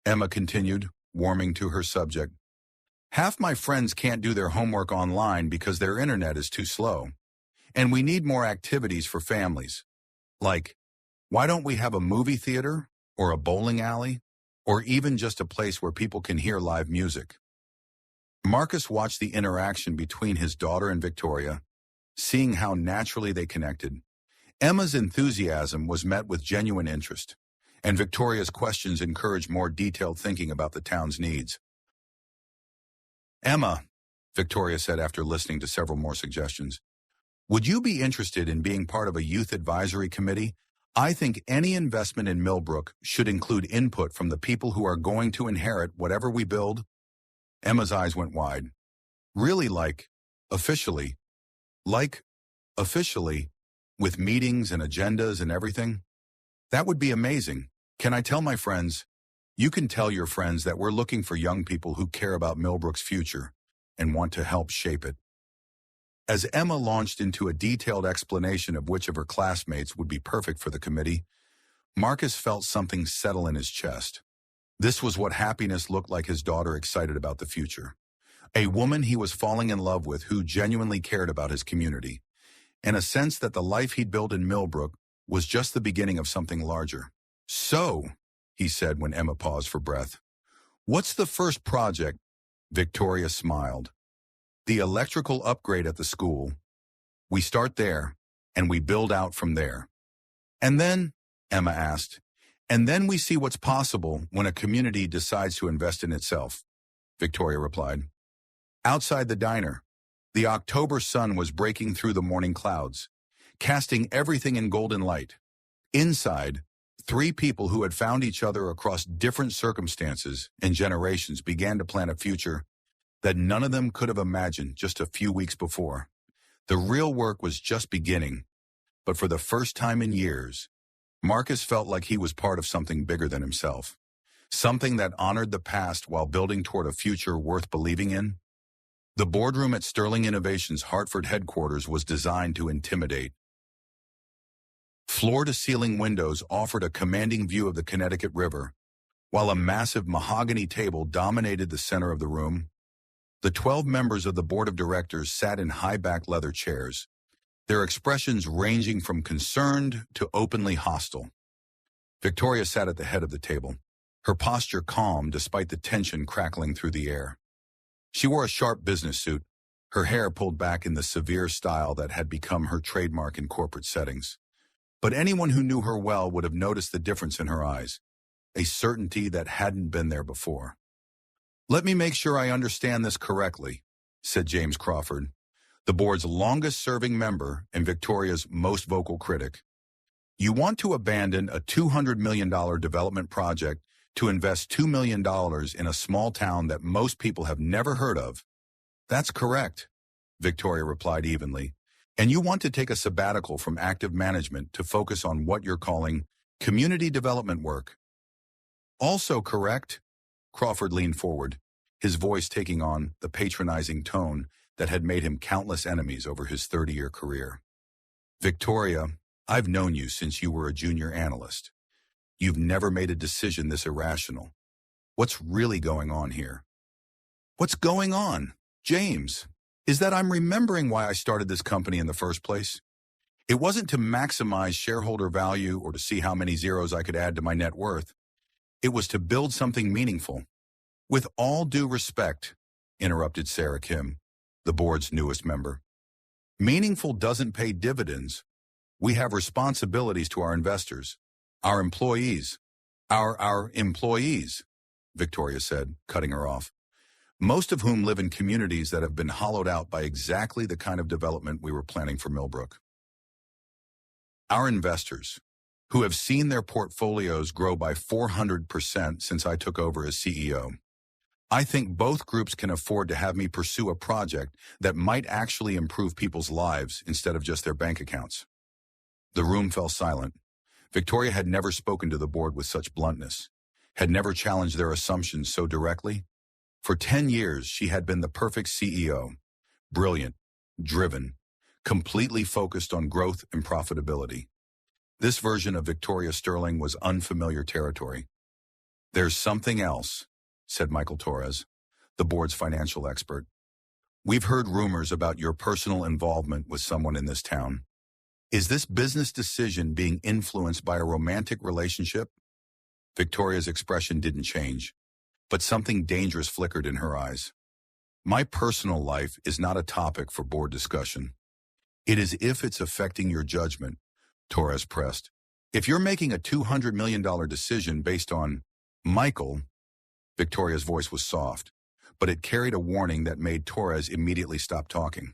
Emma continued, warming to her subject. Half my friends can't do their homework online because their internet is too slow. And we need more activities for families. Like, why don't we have a movie theater, or a bowling alley, or even just a place where people can hear live music? Marcus watched the interaction between his daughter and Victoria, seeing how naturally they connected. Emma's enthusiasm was met with genuine interest, and Victoria's questions encouraged more detailed thinking about the town's needs. Emma, Victoria said after listening to several more suggestions, would you be interested in being part of a youth advisory committee? I think any investment in Millbrook should include input from the people who are going to inherit whatever we build. Emma's eyes went wide. Really, officially? Like, officially, with meetings and agendas and everything? That would be amazing. Can I tell my friends? You can tell your friends that we're looking for young people who care about Millbrook's future and want to help shape it. As Emma launched into a detailed explanation of which of her classmates would be perfect for the committee, Marcus felt something settle in his chest. This was what happiness looked like, his daughter excited about the future. A woman he was falling in love with who genuinely cared about his community, and a sense that the life he'd built in Millbrook was just the beginning of something larger. So, he said when Emma paused for breath, what's the first project? Victoria smiled. The electrical upgrade at the school. We start there, and we build out from there. And then, Emma asked, and then we see what's possible when a community decides to invest in itself, Victoria replied. Outside the diner, the October sun was breaking through the morning clouds, casting everything in golden light. Inside, three people who had found each other across different circumstances and generations began to plan a future that none of them could have imagined just a few weeks before. The real work was just beginning, but for the first time in years, Marcus felt like he was part of something bigger than himself, something that honored the past while building toward a future worth believing in. The boardroom at Sterling Innovations' Hartford headquarters was designed to intimidate. Floor-to-ceiling windows offered a commanding view of the Connecticut River, while a massive mahogany table dominated the center of the room. The 12 members of the board of directors sat in high-back leather chairs, their expressions ranging from concerned to openly hostile. Victoria sat at the head of the table, her posture calm despite the tension crackling through the air. She wore a sharp business suit, her hair pulled back in the severe style that had become her trademark in corporate settings. But anyone who knew her well would have noticed the difference in her eyes, a certainty that hadn't been there before. Let me make sure I understand this correctly, said James Crawford, the board's longest-serving member and Victoria's most vocal critic. You want to abandon a $200 million development project to invest $2 million in a small town that most people have never heard of. That's correct, Victoria replied evenly. And you want to take a sabbatical from active management to focus on what you're calling community development work. Also correct, Crawford leaned forward, his voice taking on the patronizing tone that had made him countless enemies over his 30-year career. Victoria, I've known you since you were a junior analyst. You've never made a decision this irrational. What's really going on here? What's going on, James? Is that I'm remembering why I started this company in the first place? It wasn't to maximize shareholder value or to see how many zeros I could add to my net worth. It was to build something meaningful. With all due respect, interrupted Sarah Kim, the board's newest member. Meaningful doesn't pay dividends. We have responsibilities to our investors, our employees, our employees, Victoria said, cutting her off. Most of whom live in communities that have been hollowed out by exactly the kind of development we were planning for Millbrook. Our investors, who have seen their portfolios grow by 400% since I took over as CEO. I think both groups can afford to have me pursue a project that might actually improve people's lives instead of just their bank accounts. The room fell silent. Victoria had never spoken to the board with such bluntness, had never challenged their assumptions so directly. For 10 years, she had been the perfect CEO, brilliant, driven, completely focused on growth and profitability. This version of Victoria Sterling was unfamiliar territory. There's something else, said Michael Torres, the board's financial expert. We've heard rumors about your personal involvement with someone in this town. Is this business decision being influenced by a romantic relationship? Victoria's expression didn't change, but something dangerous flickered in her eyes. My personal life is not a topic for board discussion. It is if it's affecting your judgment, Torres pressed. If you're making a $200 million decision based on Michael, Victoria's voice was soft, but it carried a warning that made Torres immediately stop talking.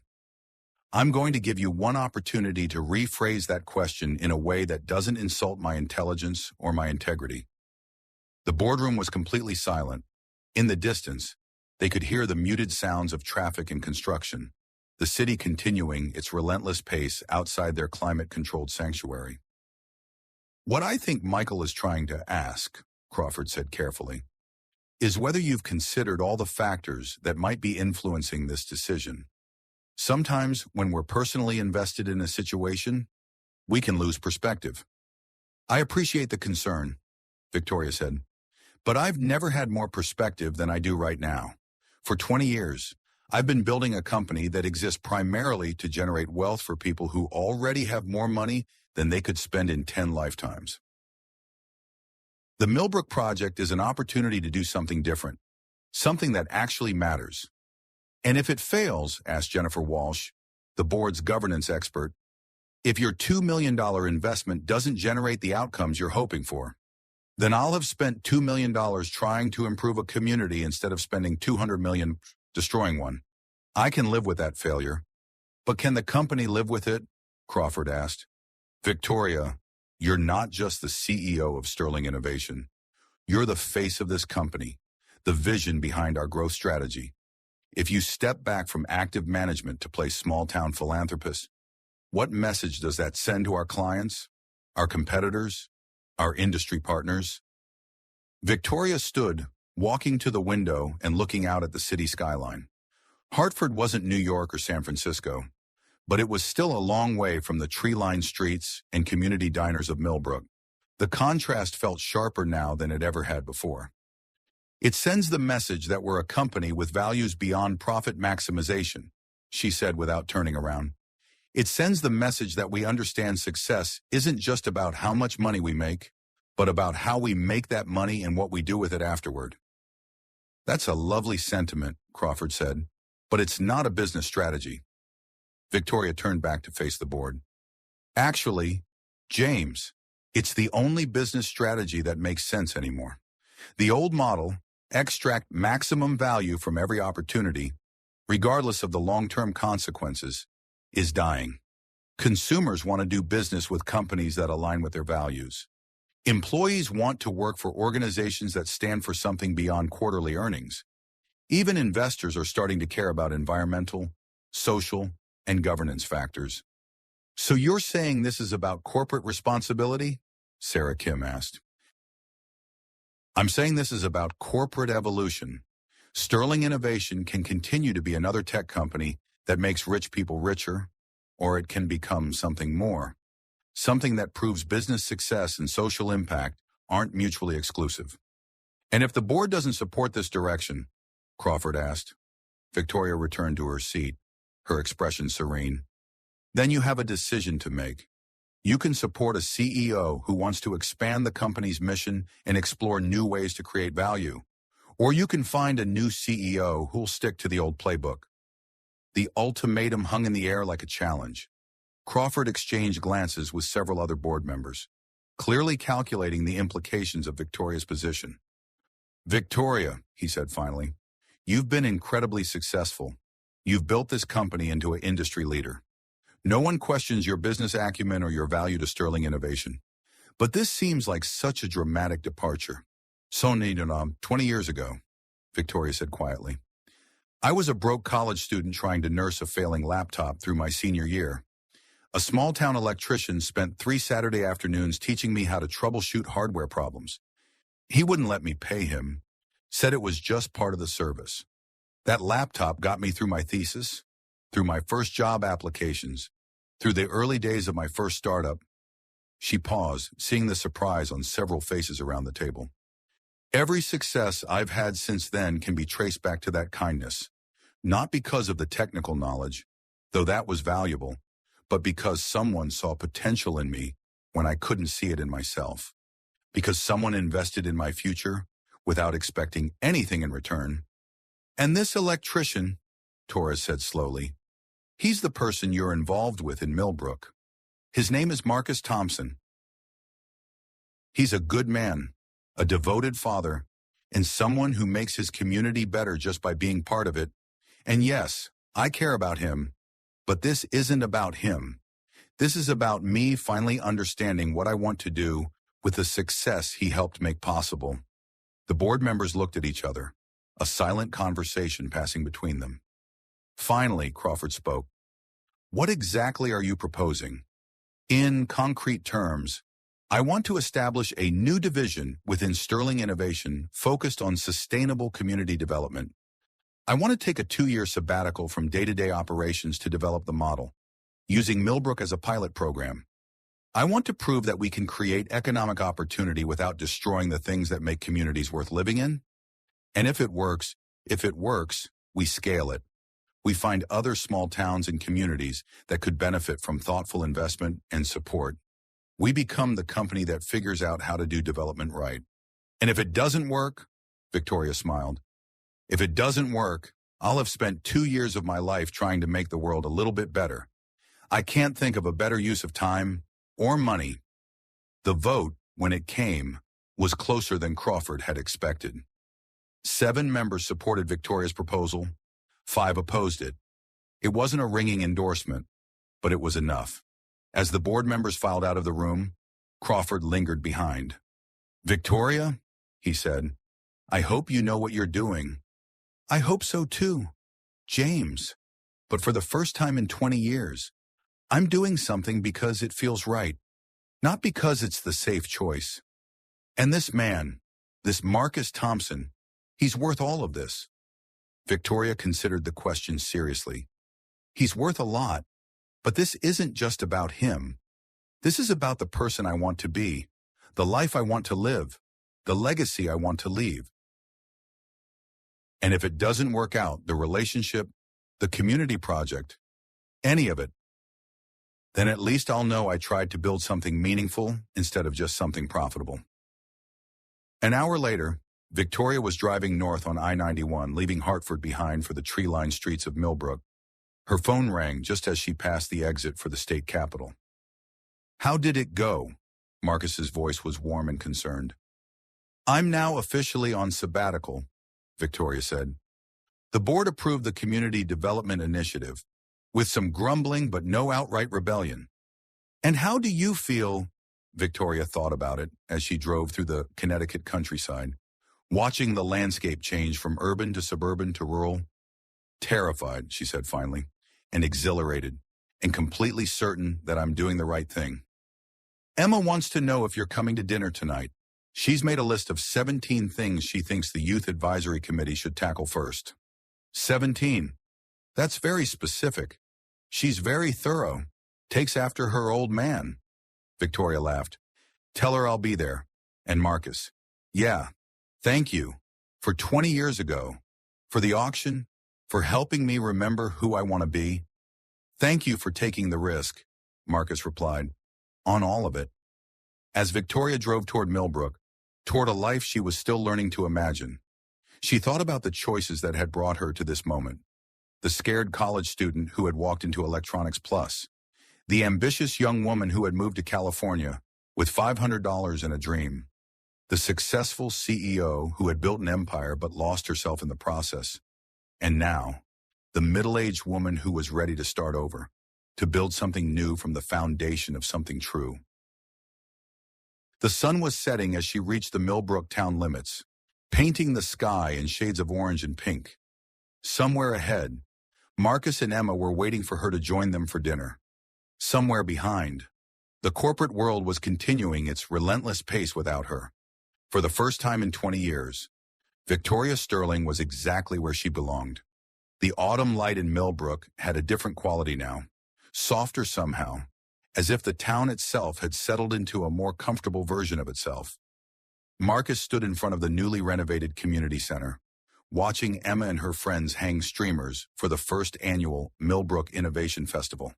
I'm going to give you one opportunity to rephrase that question in a way that doesn't insult my intelligence or my integrity. The boardroom was completely silent. In the distance, they could hear the muted sounds of traffic and construction, the city continuing its relentless pace outside their climate-controlled sanctuary. What I think Michael is trying to ask, Crawford said carefully, is whether you've considered all the factors that might be influencing this decision. Sometimes, when we're personally invested in a situation, we can lose perspective. I appreciate the concern, Victoria said, but I've never had more perspective than I do right now. For 20 years, I've been building a company that exists primarily to generate wealth for people who already have more money than they could spend in 10 lifetimes. The Millbrook project is an opportunity to do something different, something that actually matters. And if it fails, asked Jennifer Walsh, the board's governance expert, if your $2 million investment doesn't generate the outcomes you're hoping for, then I'll have spent $2 million trying to improve a community instead of spending $200 million destroying one. I can live with that failure. But can the company live with it? Crawford asked. Victoria, you're not just the CEO of Sterling Innovation. You're the face of this company, the vision behind our growth strategy. If you step back from active management to play small-town philanthropist, what message does that send to our clients, our competitors, our industry partners? Victoria stood, walking to the window and looking out at the city skyline. Hartford wasn't New York or San Francisco, but it was still a long way from the tree-lined streets and community diners of Millbrook. The contrast felt sharper now than it ever had before. It sends the message that we're a company with values beyond profit maximization, she said without turning around. It sends the message that we understand success isn't just about how much money we make, but about how we make that money and what we do with it afterward. That's a lovely sentiment, Crawford said, but it's not a business strategy. Victoria turned back to face the board. Actually, James, it's the only business strategy that makes sense anymore. The old model, extract maximum value from every opportunity, regardless of the long-term consequences, is dying. Consumers want to do business with companies that align with their values. Employees want to work for organizations that stand for something beyond quarterly earnings. Even investors are starting to care about environmental, social, and governance factors. So you're saying this is about corporate responsibility? Sarah Kim asked. I'm saying this is about corporate evolution. Sterling Innovation can continue to be another tech company that makes rich people richer, or it can become something more. Something that proves business success and social impact aren't mutually exclusive. And if the board doesn't support this direction, Crawford asked. Victoria returned to her seat, her expression serene. Then you have a decision to make. You can support a CEO who wants to expand the company's mission and explore new ways to create value. Or you can find a new CEO who'll stick to the old playbook. The ultimatum hung in the air like a challenge. Crawford exchanged glances with several other board members, clearly calculating the implications of Victoria's position. Victoria, he said finally, you've been incredibly successful. You've built this company into an industry leader. No one questions your business acumen or your value to sterling innovation. But this seems like such a dramatic departure. 20 years ago, Victoria said quietly, I was a broke college student trying to nurse a failing laptop through my senior year. A small-town electrician spent 3 Saturday afternoons teaching me how to troubleshoot hardware problems. He wouldn't let me pay him, said it was just part of the service. That laptop got me through my thesis, through my first job applications, through the early days of my first startup. She paused, seeing the surprise on several faces around the table. Every success I've had since then can be traced back to that kindness, not because of the technical knowledge, though that was valuable, but because someone saw potential in me when I couldn't see it in myself. Because someone invested in my future without expecting anything in return. And this electrician, Torres said slowly, he's the person you're involved with in Millbrook. His name is Marcus Thompson. He's a good man, a devoted father, and someone who makes his community better just by being part of it. And yes, I care about him, but this isn't about him. This is about me finally understanding what I want to do with the success he helped make possible. The board members looked at each other, a silent conversation passing between them. Finally, Crawford spoke. What exactly are you proposing? In concrete terms, I want to establish a new division within Sterling Innovation focused on sustainable community development. I want to take a 2-year sabbatical from day-to-day operations to develop the model, using Millbrook as a pilot program. I want to prove that we can create economic opportunity without destroying the things that make communities worth living in. And if it works, we scale it. We find other small towns and communities that could benefit from thoughtful investment and support. We become the company that figures out how to do development right. And if it doesn't work, Victoria smiled, if it doesn't work, I'll have spent 2 years of my life trying to make the world a little bit better. I can't think of a better use of time or money. The vote, when it came, was closer than Crawford had expected. 7 members supported Victoria's proposal, 5 opposed it. It wasn't a ringing endorsement, but it was enough. As the board members filed out of the room, Crawford lingered behind. Victoria, he said, I hope you know what you're doing. I hope so too, James. But for the first time in 20 years, I'm doing something because it feels right, not because it's the safe choice. And this man, this Marcus Thompson, he's worth all of this. Victoria considered the question seriously. He's worth a lot, but this isn't just about him. This is about the person I want to be, the life I want to live, the legacy I want to leave. And if it doesn't work out, the relationship, the community project, any of it, then at least I'll know I tried to build something meaningful instead of just something profitable. An hour later, Victoria was driving north on I-91, leaving Hartford behind for the tree-lined streets of Millbrook. Her phone rang just as she passed the exit for the state capitol. How did it go? Marcus's voice was warm and concerned. I'm now officially on sabbatical, Victoria said. The board approved the Community Development Initiative, with some grumbling but no outright rebellion. And how do you feel? Victoria thought about it as she drove through the Connecticut countryside, watching the landscape change from urban to suburban to rural. Terrified, she said finally, and exhilarated, and completely certain that I'm doing the right thing. Emma wants to know if you're coming to dinner tonight. She's made a list of 17 things she thinks the Youth Advisory Committee should tackle first. 17. That's very specific. She's very thorough. Takes after her old man. Victoria laughed. Tell her I'll be there. And Marcus. Yeah, thank you. For 20 years ago, For the auction? For helping me remember who I want to be? Thank you for taking the risk, Marcus replied. On all of it. As Victoria drove toward Millbrook, toward a life she was still learning to imagine, she thought about the choices that had brought her to this moment. The scared college student who had walked into Electronics Plus. The ambitious young woman who had moved to California with $500 and a dream. The successful CEO who had built an empire but lost herself in the process. And now, the middle-aged woman who was ready to start over, to build something new from the foundation of something true. The sun was setting as she reached the Millbrook town limits, painting the sky in shades of orange and pink. Somewhere ahead, Marcus and Emma were waiting for her to join them for dinner. Somewhere behind, the corporate world was continuing its relentless pace without her. For the first time in 20 years, Victoria Sterling was exactly where she belonged. The autumn light in Millbrook had a different quality now, softer somehow, as if the town itself had settled into a more comfortable version of itself. Marcus stood in front of the newly renovated community center, watching Emma and her friends hang streamers for the first annual Millbrook Innovation Festival.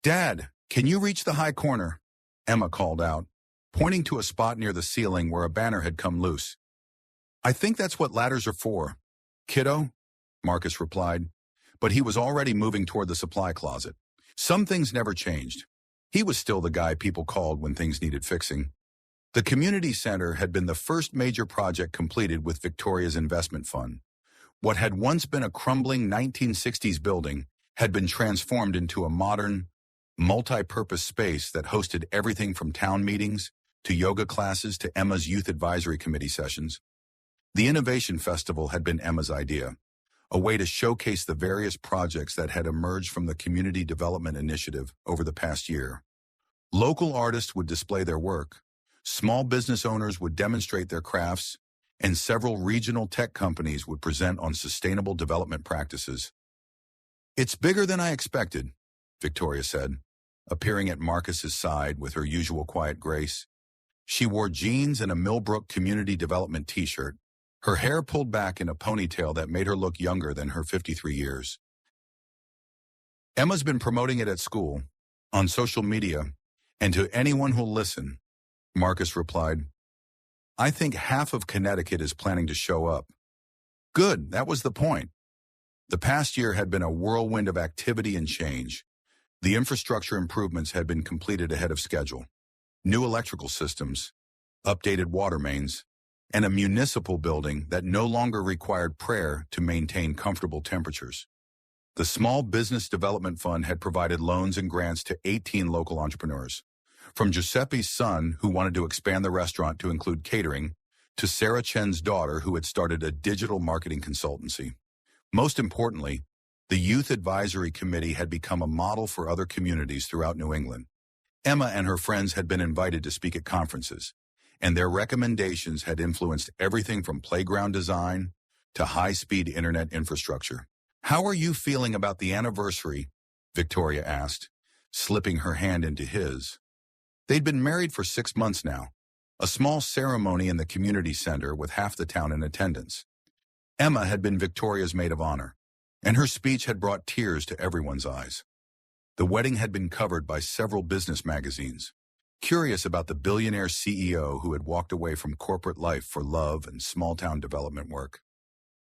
"Dad, can you reach the high corner?" Emma called out, pointing to a spot near the ceiling where a banner had come loose. "I think that's what ladders are for, kiddo," Marcus replied, but he was already moving toward the supply closet. Some things never changed. He was still the guy people called when things needed fixing. The community center had been the first major project completed with Victoria's investment fund. What had once been a crumbling 1960s building had been transformed into a modern, multi-purpose space that hosted everything from town meetings to yoga classes to Emma's youth advisory committee sessions. The Innovation Festival had been Emma's idea, a way to showcase the various projects that had emerged from the Community Development Initiative over the past year. Local artists would display their work, small business owners would demonstrate their crafts, and several regional tech companies would present on sustainable development practices. "It's bigger than I expected," Victoria said, appearing at Marcus's side with her usual quiet grace. She wore jeans and a Millbrook Community Development t-shirt, her hair pulled back in a ponytail that made her look younger than her 53 years. "Emma's been promoting it at school, on social media, and to anyone who'll listen," Marcus replied. "I think half of Connecticut is planning to show up." Good, that was the point. The past year had been a whirlwind of activity and change. The infrastructure improvements had been completed ahead of schedule. New electrical systems, updated water mains, and a municipal building that no longer required prayer to maintain comfortable temperatures. The Small Business Development Fund had provided loans and grants to 18 local entrepreneurs. From Giuseppe's son, who wanted to expand the restaurant to include catering, to Sarah Chen's daughter, who had started a digital marketing consultancy. Most importantly, the Youth Advisory Committee had become a model for other communities throughout New England. Emma and her friends had been invited to speak at conferences, and their recommendations had influenced everything from playground design to high-speed internet infrastructure. "How are you feeling about the anniversary?" Victoria asked, slipping her hand into his. They'd been married for 6 months now, a small ceremony in the community center with half the town in attendance. Emma had been Victoria's maid of honor, and her speech had brought tears to everyone's eyes. The wedding had been covered by several business magazines, curious about the billionaire CEO who had walked away from corporate life for love and small-town development work.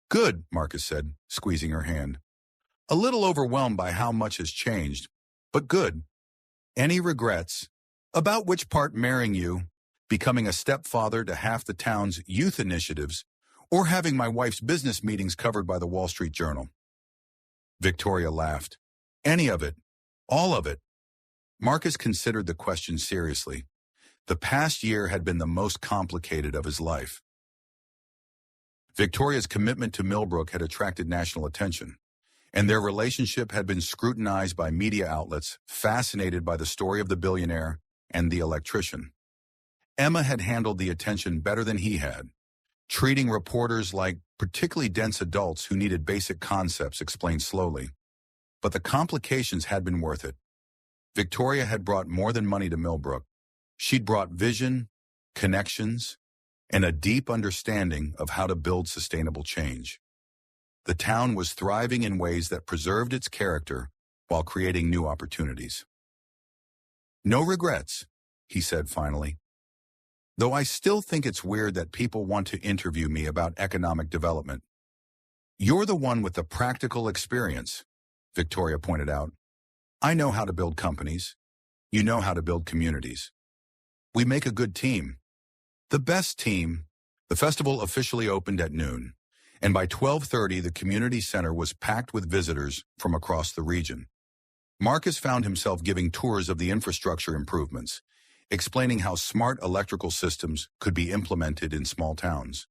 "Good," Marcus said, squeezing her hand. "A little overwhelmed by how much has changed, but good. Any regrets? About which part, marrying you, becoming a stepfather to half the town's youth initiatives, or having my wife's business meetings covered by the Wall Street Journal?" Victoria laughed. "Any of it. All of it." Marcus considered the question seriously. The past year had been the most complicated of his life. Victoria's commitment to Millbrook had attracted national attention, and their relationship had been scrutinized by media outlets fascinated by the story of the billionaire and the electrician. Emma had handled the attention better than he had, treating reporters like particularly dense adults who needed basic concepts explained slowly. But the complications had been worth it. Victoria had brought more than money to Millbrook. She'd brought vision, connections, and a deep understanding of how to build sustainable change. The town was thriving in ways that preserved its character while creating new opportunities. "No regrets," he said finally. "Though I still think it's weird that people want to interview me about economic development." "You're the one with the practical experience," Victoria pointed out. "I know how to build companies. You know how to build communities. We make a good team. The best team." The festival officially opened at noon, and by 12:30 the community center was packed with visitors from across the region. Marcus found himself giving tours of the infrastructure improvements, explaining how smart electrical systems could be implemented in small towns,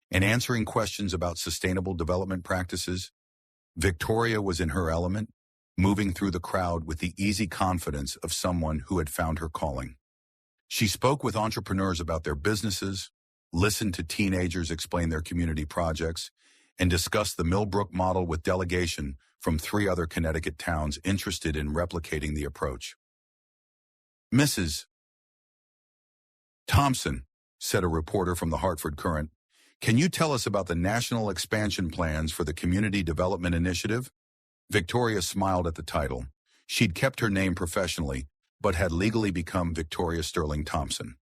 and answering questions about sustainable development practices. Victoria was in her element, moving through the crowd with the easy confidence of someone who had found her calling. She spoke with entrepreneurs about their businesses, listened to teenagers explain their community projects, and discussed the Millbrook model with delegation from 3 other Connecticut towns interested in replicating the approach. "Mrs. Thompson," said a reporter from the Hartford Courant, "can you tell us about the national expansion plans for the Community Development Initiative?" Victoria smiled at the title. She'd kept her name professionally, but had legally become Victoria Sterling Thompson,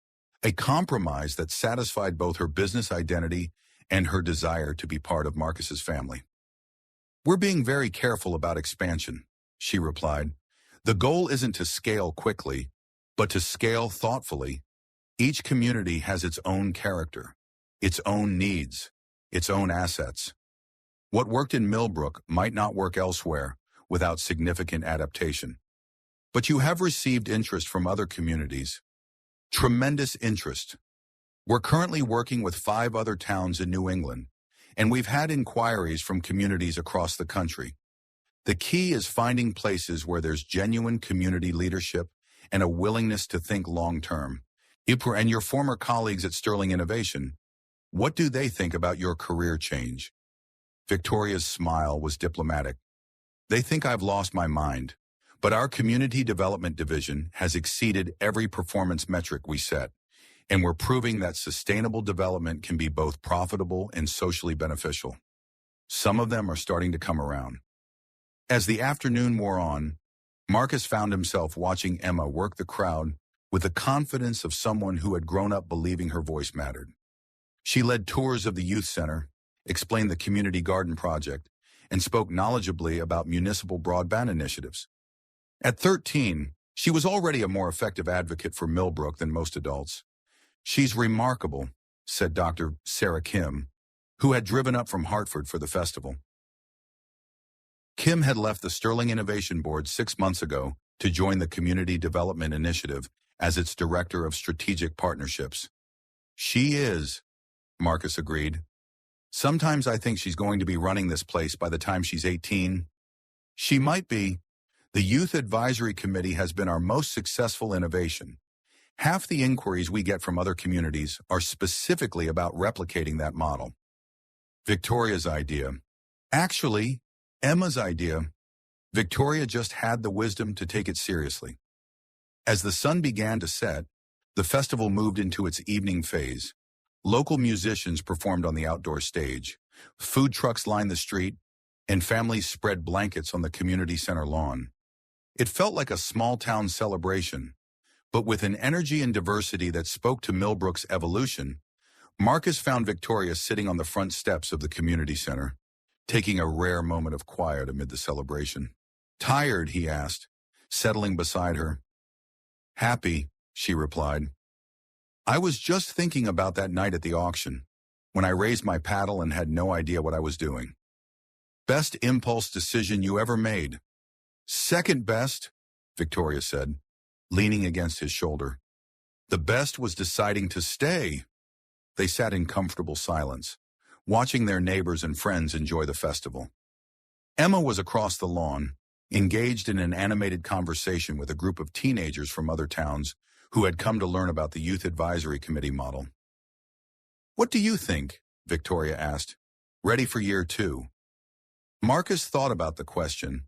a compromise that satisfied both her business identity and her desire to be part of Marcus's family. "We're being very careful about expansion," she replied. "The goal isn't to scale quickly, but to scale thoughtfully. Each community has its own character, its own needs, its own assets. What worked in Millbrook might not work elsewhere without significant adaptation. But you have received interest from other communities. Tremendous interest. We're currently working with 5 other towns in New England, and we've had inquiries from communities across the country. The key is finding places where there's genuine community leadership and a willingness to think long-term. And your former colleagues at Sterling Innovation, what do they think about your career change?" Victoria's smile was diplomatic. "They think I've lost my mind, but our community development division has exceeded every performance metric we set, and we're proving that sustainable development can be both profitable and socially beneficial. Some of them are starting to come around." As the afternoon wore on, Marcus found himself watching Emma work the crowd with the confidence of someone who had grown up believing her voice mattered. She led tours of the youth center, explained the community garden project, and spoke knowledgeably about municipal broadband initiatives. At 13, she was already a more effective advocate for Millbrook than most adults. "She's remarkable," said Dr. Sarah Kim, who had driven up from Hartford for the festival. Kim had left the Sterling Innovation Board 6 months ago to join the Community Development Initiative as its Director of Strategic Partnerships. "She is," Marcus agreed. "Sometimes I think she's going to be running this place by the time she's 18. She might be. The Youth Advisory Committee has been our most successful innovation. Half the inquiries we get from other communities are specifically about replicating that model." Victoria's idea. Actually, Emma's idea. Victoria just had the wisdom to take it seriously. As the sun began to set, the festival moved into its evening phase. Local musicians performed on the outdoor stage, food trucks lined the street, and families spread blankets on the community center lawn. It felt like a small-town celebration, but with an energy and diversity that spoke to Millbrook's evolution. Marcus found Victoria sitting on the front steps of the community center, taking a rare moment of quiet amid the celebration. "Tired?" he asked, settling beside her. "Happy," she replied. "I was just thinking about that night at the auction, when I raised my paddle and had no idea what I was doing. Best impulse decision you ever made." "Second best," Victoria said, leaning against his shoulder. "The best was deciding to stay." They sat in comfortable silence, watching their neighbors and friends enjoy the festival. Emma was across the lawn, engaged in an animated conversation with a group of teenagers from other towns who had come to learn about the Youth Advisory Committee model. "What do you think?" Victoria asked. "Ready for year 2? Marcus thought about the question.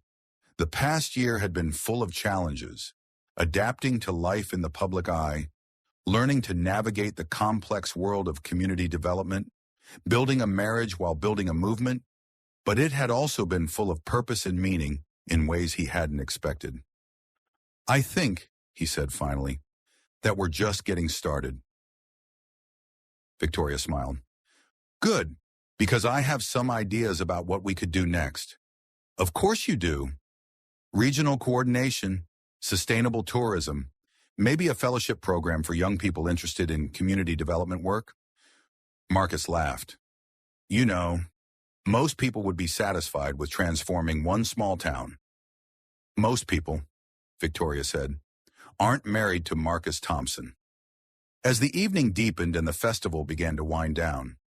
The past year had been full of challenges, adapting to life in the public eye, learning to navigate the complex world of community development, building a marriage while building a movement. but it had also been full of purpose and meaning in ways he hadn't expected. "I think," he said finally, "that we're just getting started." Victoria smiled. "Good, because I have some ideas about what we could do next." "Of course you do. Regional coordination, sustainable tourism, maybe a fellowship program for young people interested in community development work." Marcus laughed. "You know, most people would be satisfied with transforming one small town." "Most people," Victoria said, "aren't married to Marcus Thompson." As the evening deepened and the festival began to wind down,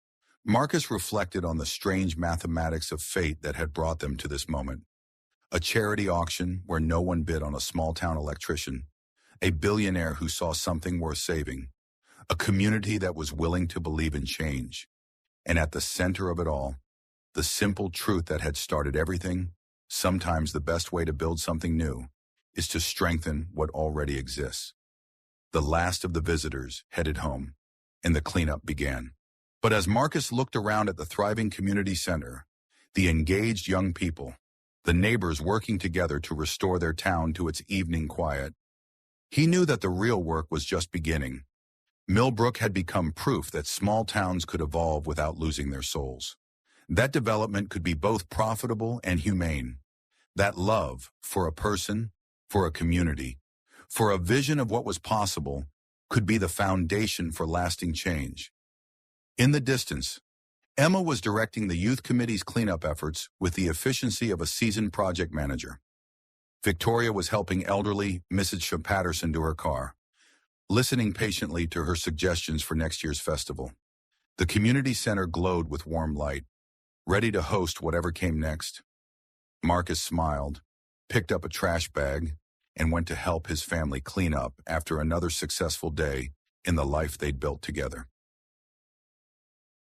Marcus reflected on the strange mathematics of fate that had brought them to this moment. A charity auction where no one bid on a small-town electrician, a billionaire who saw something worth saving, a community that was willing to believe in change, and at the center of it all, the simple truth that had started everything: sometimes the best way to build something new is to strengthen what already exists. The last of the visitors headed home, and the cleanup began. But as Marcus looked around at the thriving community center, the engaged young people, the neighbors working together to restore their town to its evening quiet, he knew that the real work was just beginning. Millbrook had become proof that small towns could evolve without losing their souls. That development could be both profitable and humane. That love for a person, for a community, for a vision of what was possible, could be the foundation for lasting change. In the distance, Emma was directing the youth committee's cleanup efforts with the efficiency of a seasoned project manager. Victoria was helping elderly Mrs. Patterson to her car, listening patiently to her suggestions for next year's festival. The community center glowed with warm light, ready to host whatever came next. Marcus smiled, picked up a trash bag, and went to help his family clean up after another successful day in the life they'd built together.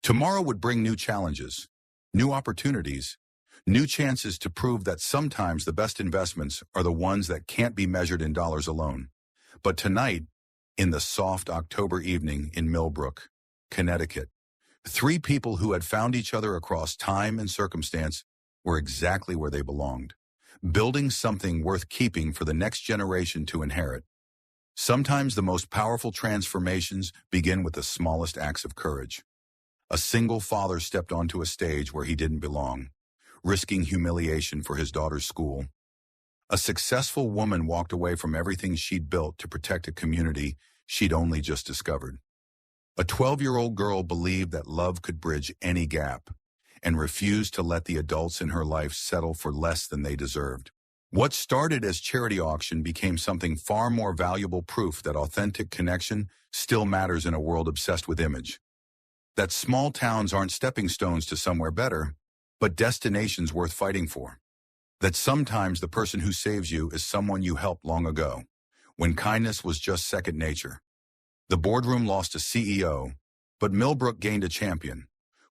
Tomorrow would bring new challenges, new opportunities, new chances to prove that sometimes the best investments are the ones that can't be measured in dollars alone. But tonight, in the soft October evening in Millbrook, Connecticut, three people who had found each other across time and circumstance were exactly where they belonged, building something worth keeping for the next generation to inherit. Sometimes the most powerful transformations begin with the smallest acts of courage. A single father stepped onto a stage where he didn't belong, risking humiliation for his daughter's school. A successful woman walked away from everything she'd built to protect a community she'd only just discovered. A 12-year-old girl believed that love could bridge any gap and refused to let the adults in her life settle for less than they deserved. What started as charity auction became something far more valuable, proof that authentic connection still matters in a world obsessed with image. That small towns aren't stepping stones to somewhere better, but destinations worth fighting for. That sometimes the person who saves you is someone you helped long ago, when kindness was just second nature. The boardroom lost a CEO, but Millbrook gained a champion.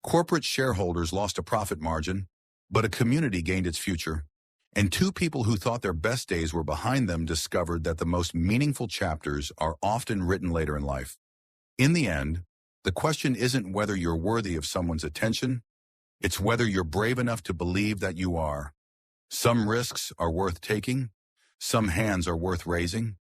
Corporate shareholders lost a profit margin, but a community gained its future. And two people who thought their best days were behind them discovered that the most meaningful chapters are often written later in life. In the end, the question isn't whether you're worthy of someone's attention, it's whether you're brave enough to believe that you are. Some risks are worth taking, some hands are worth raising,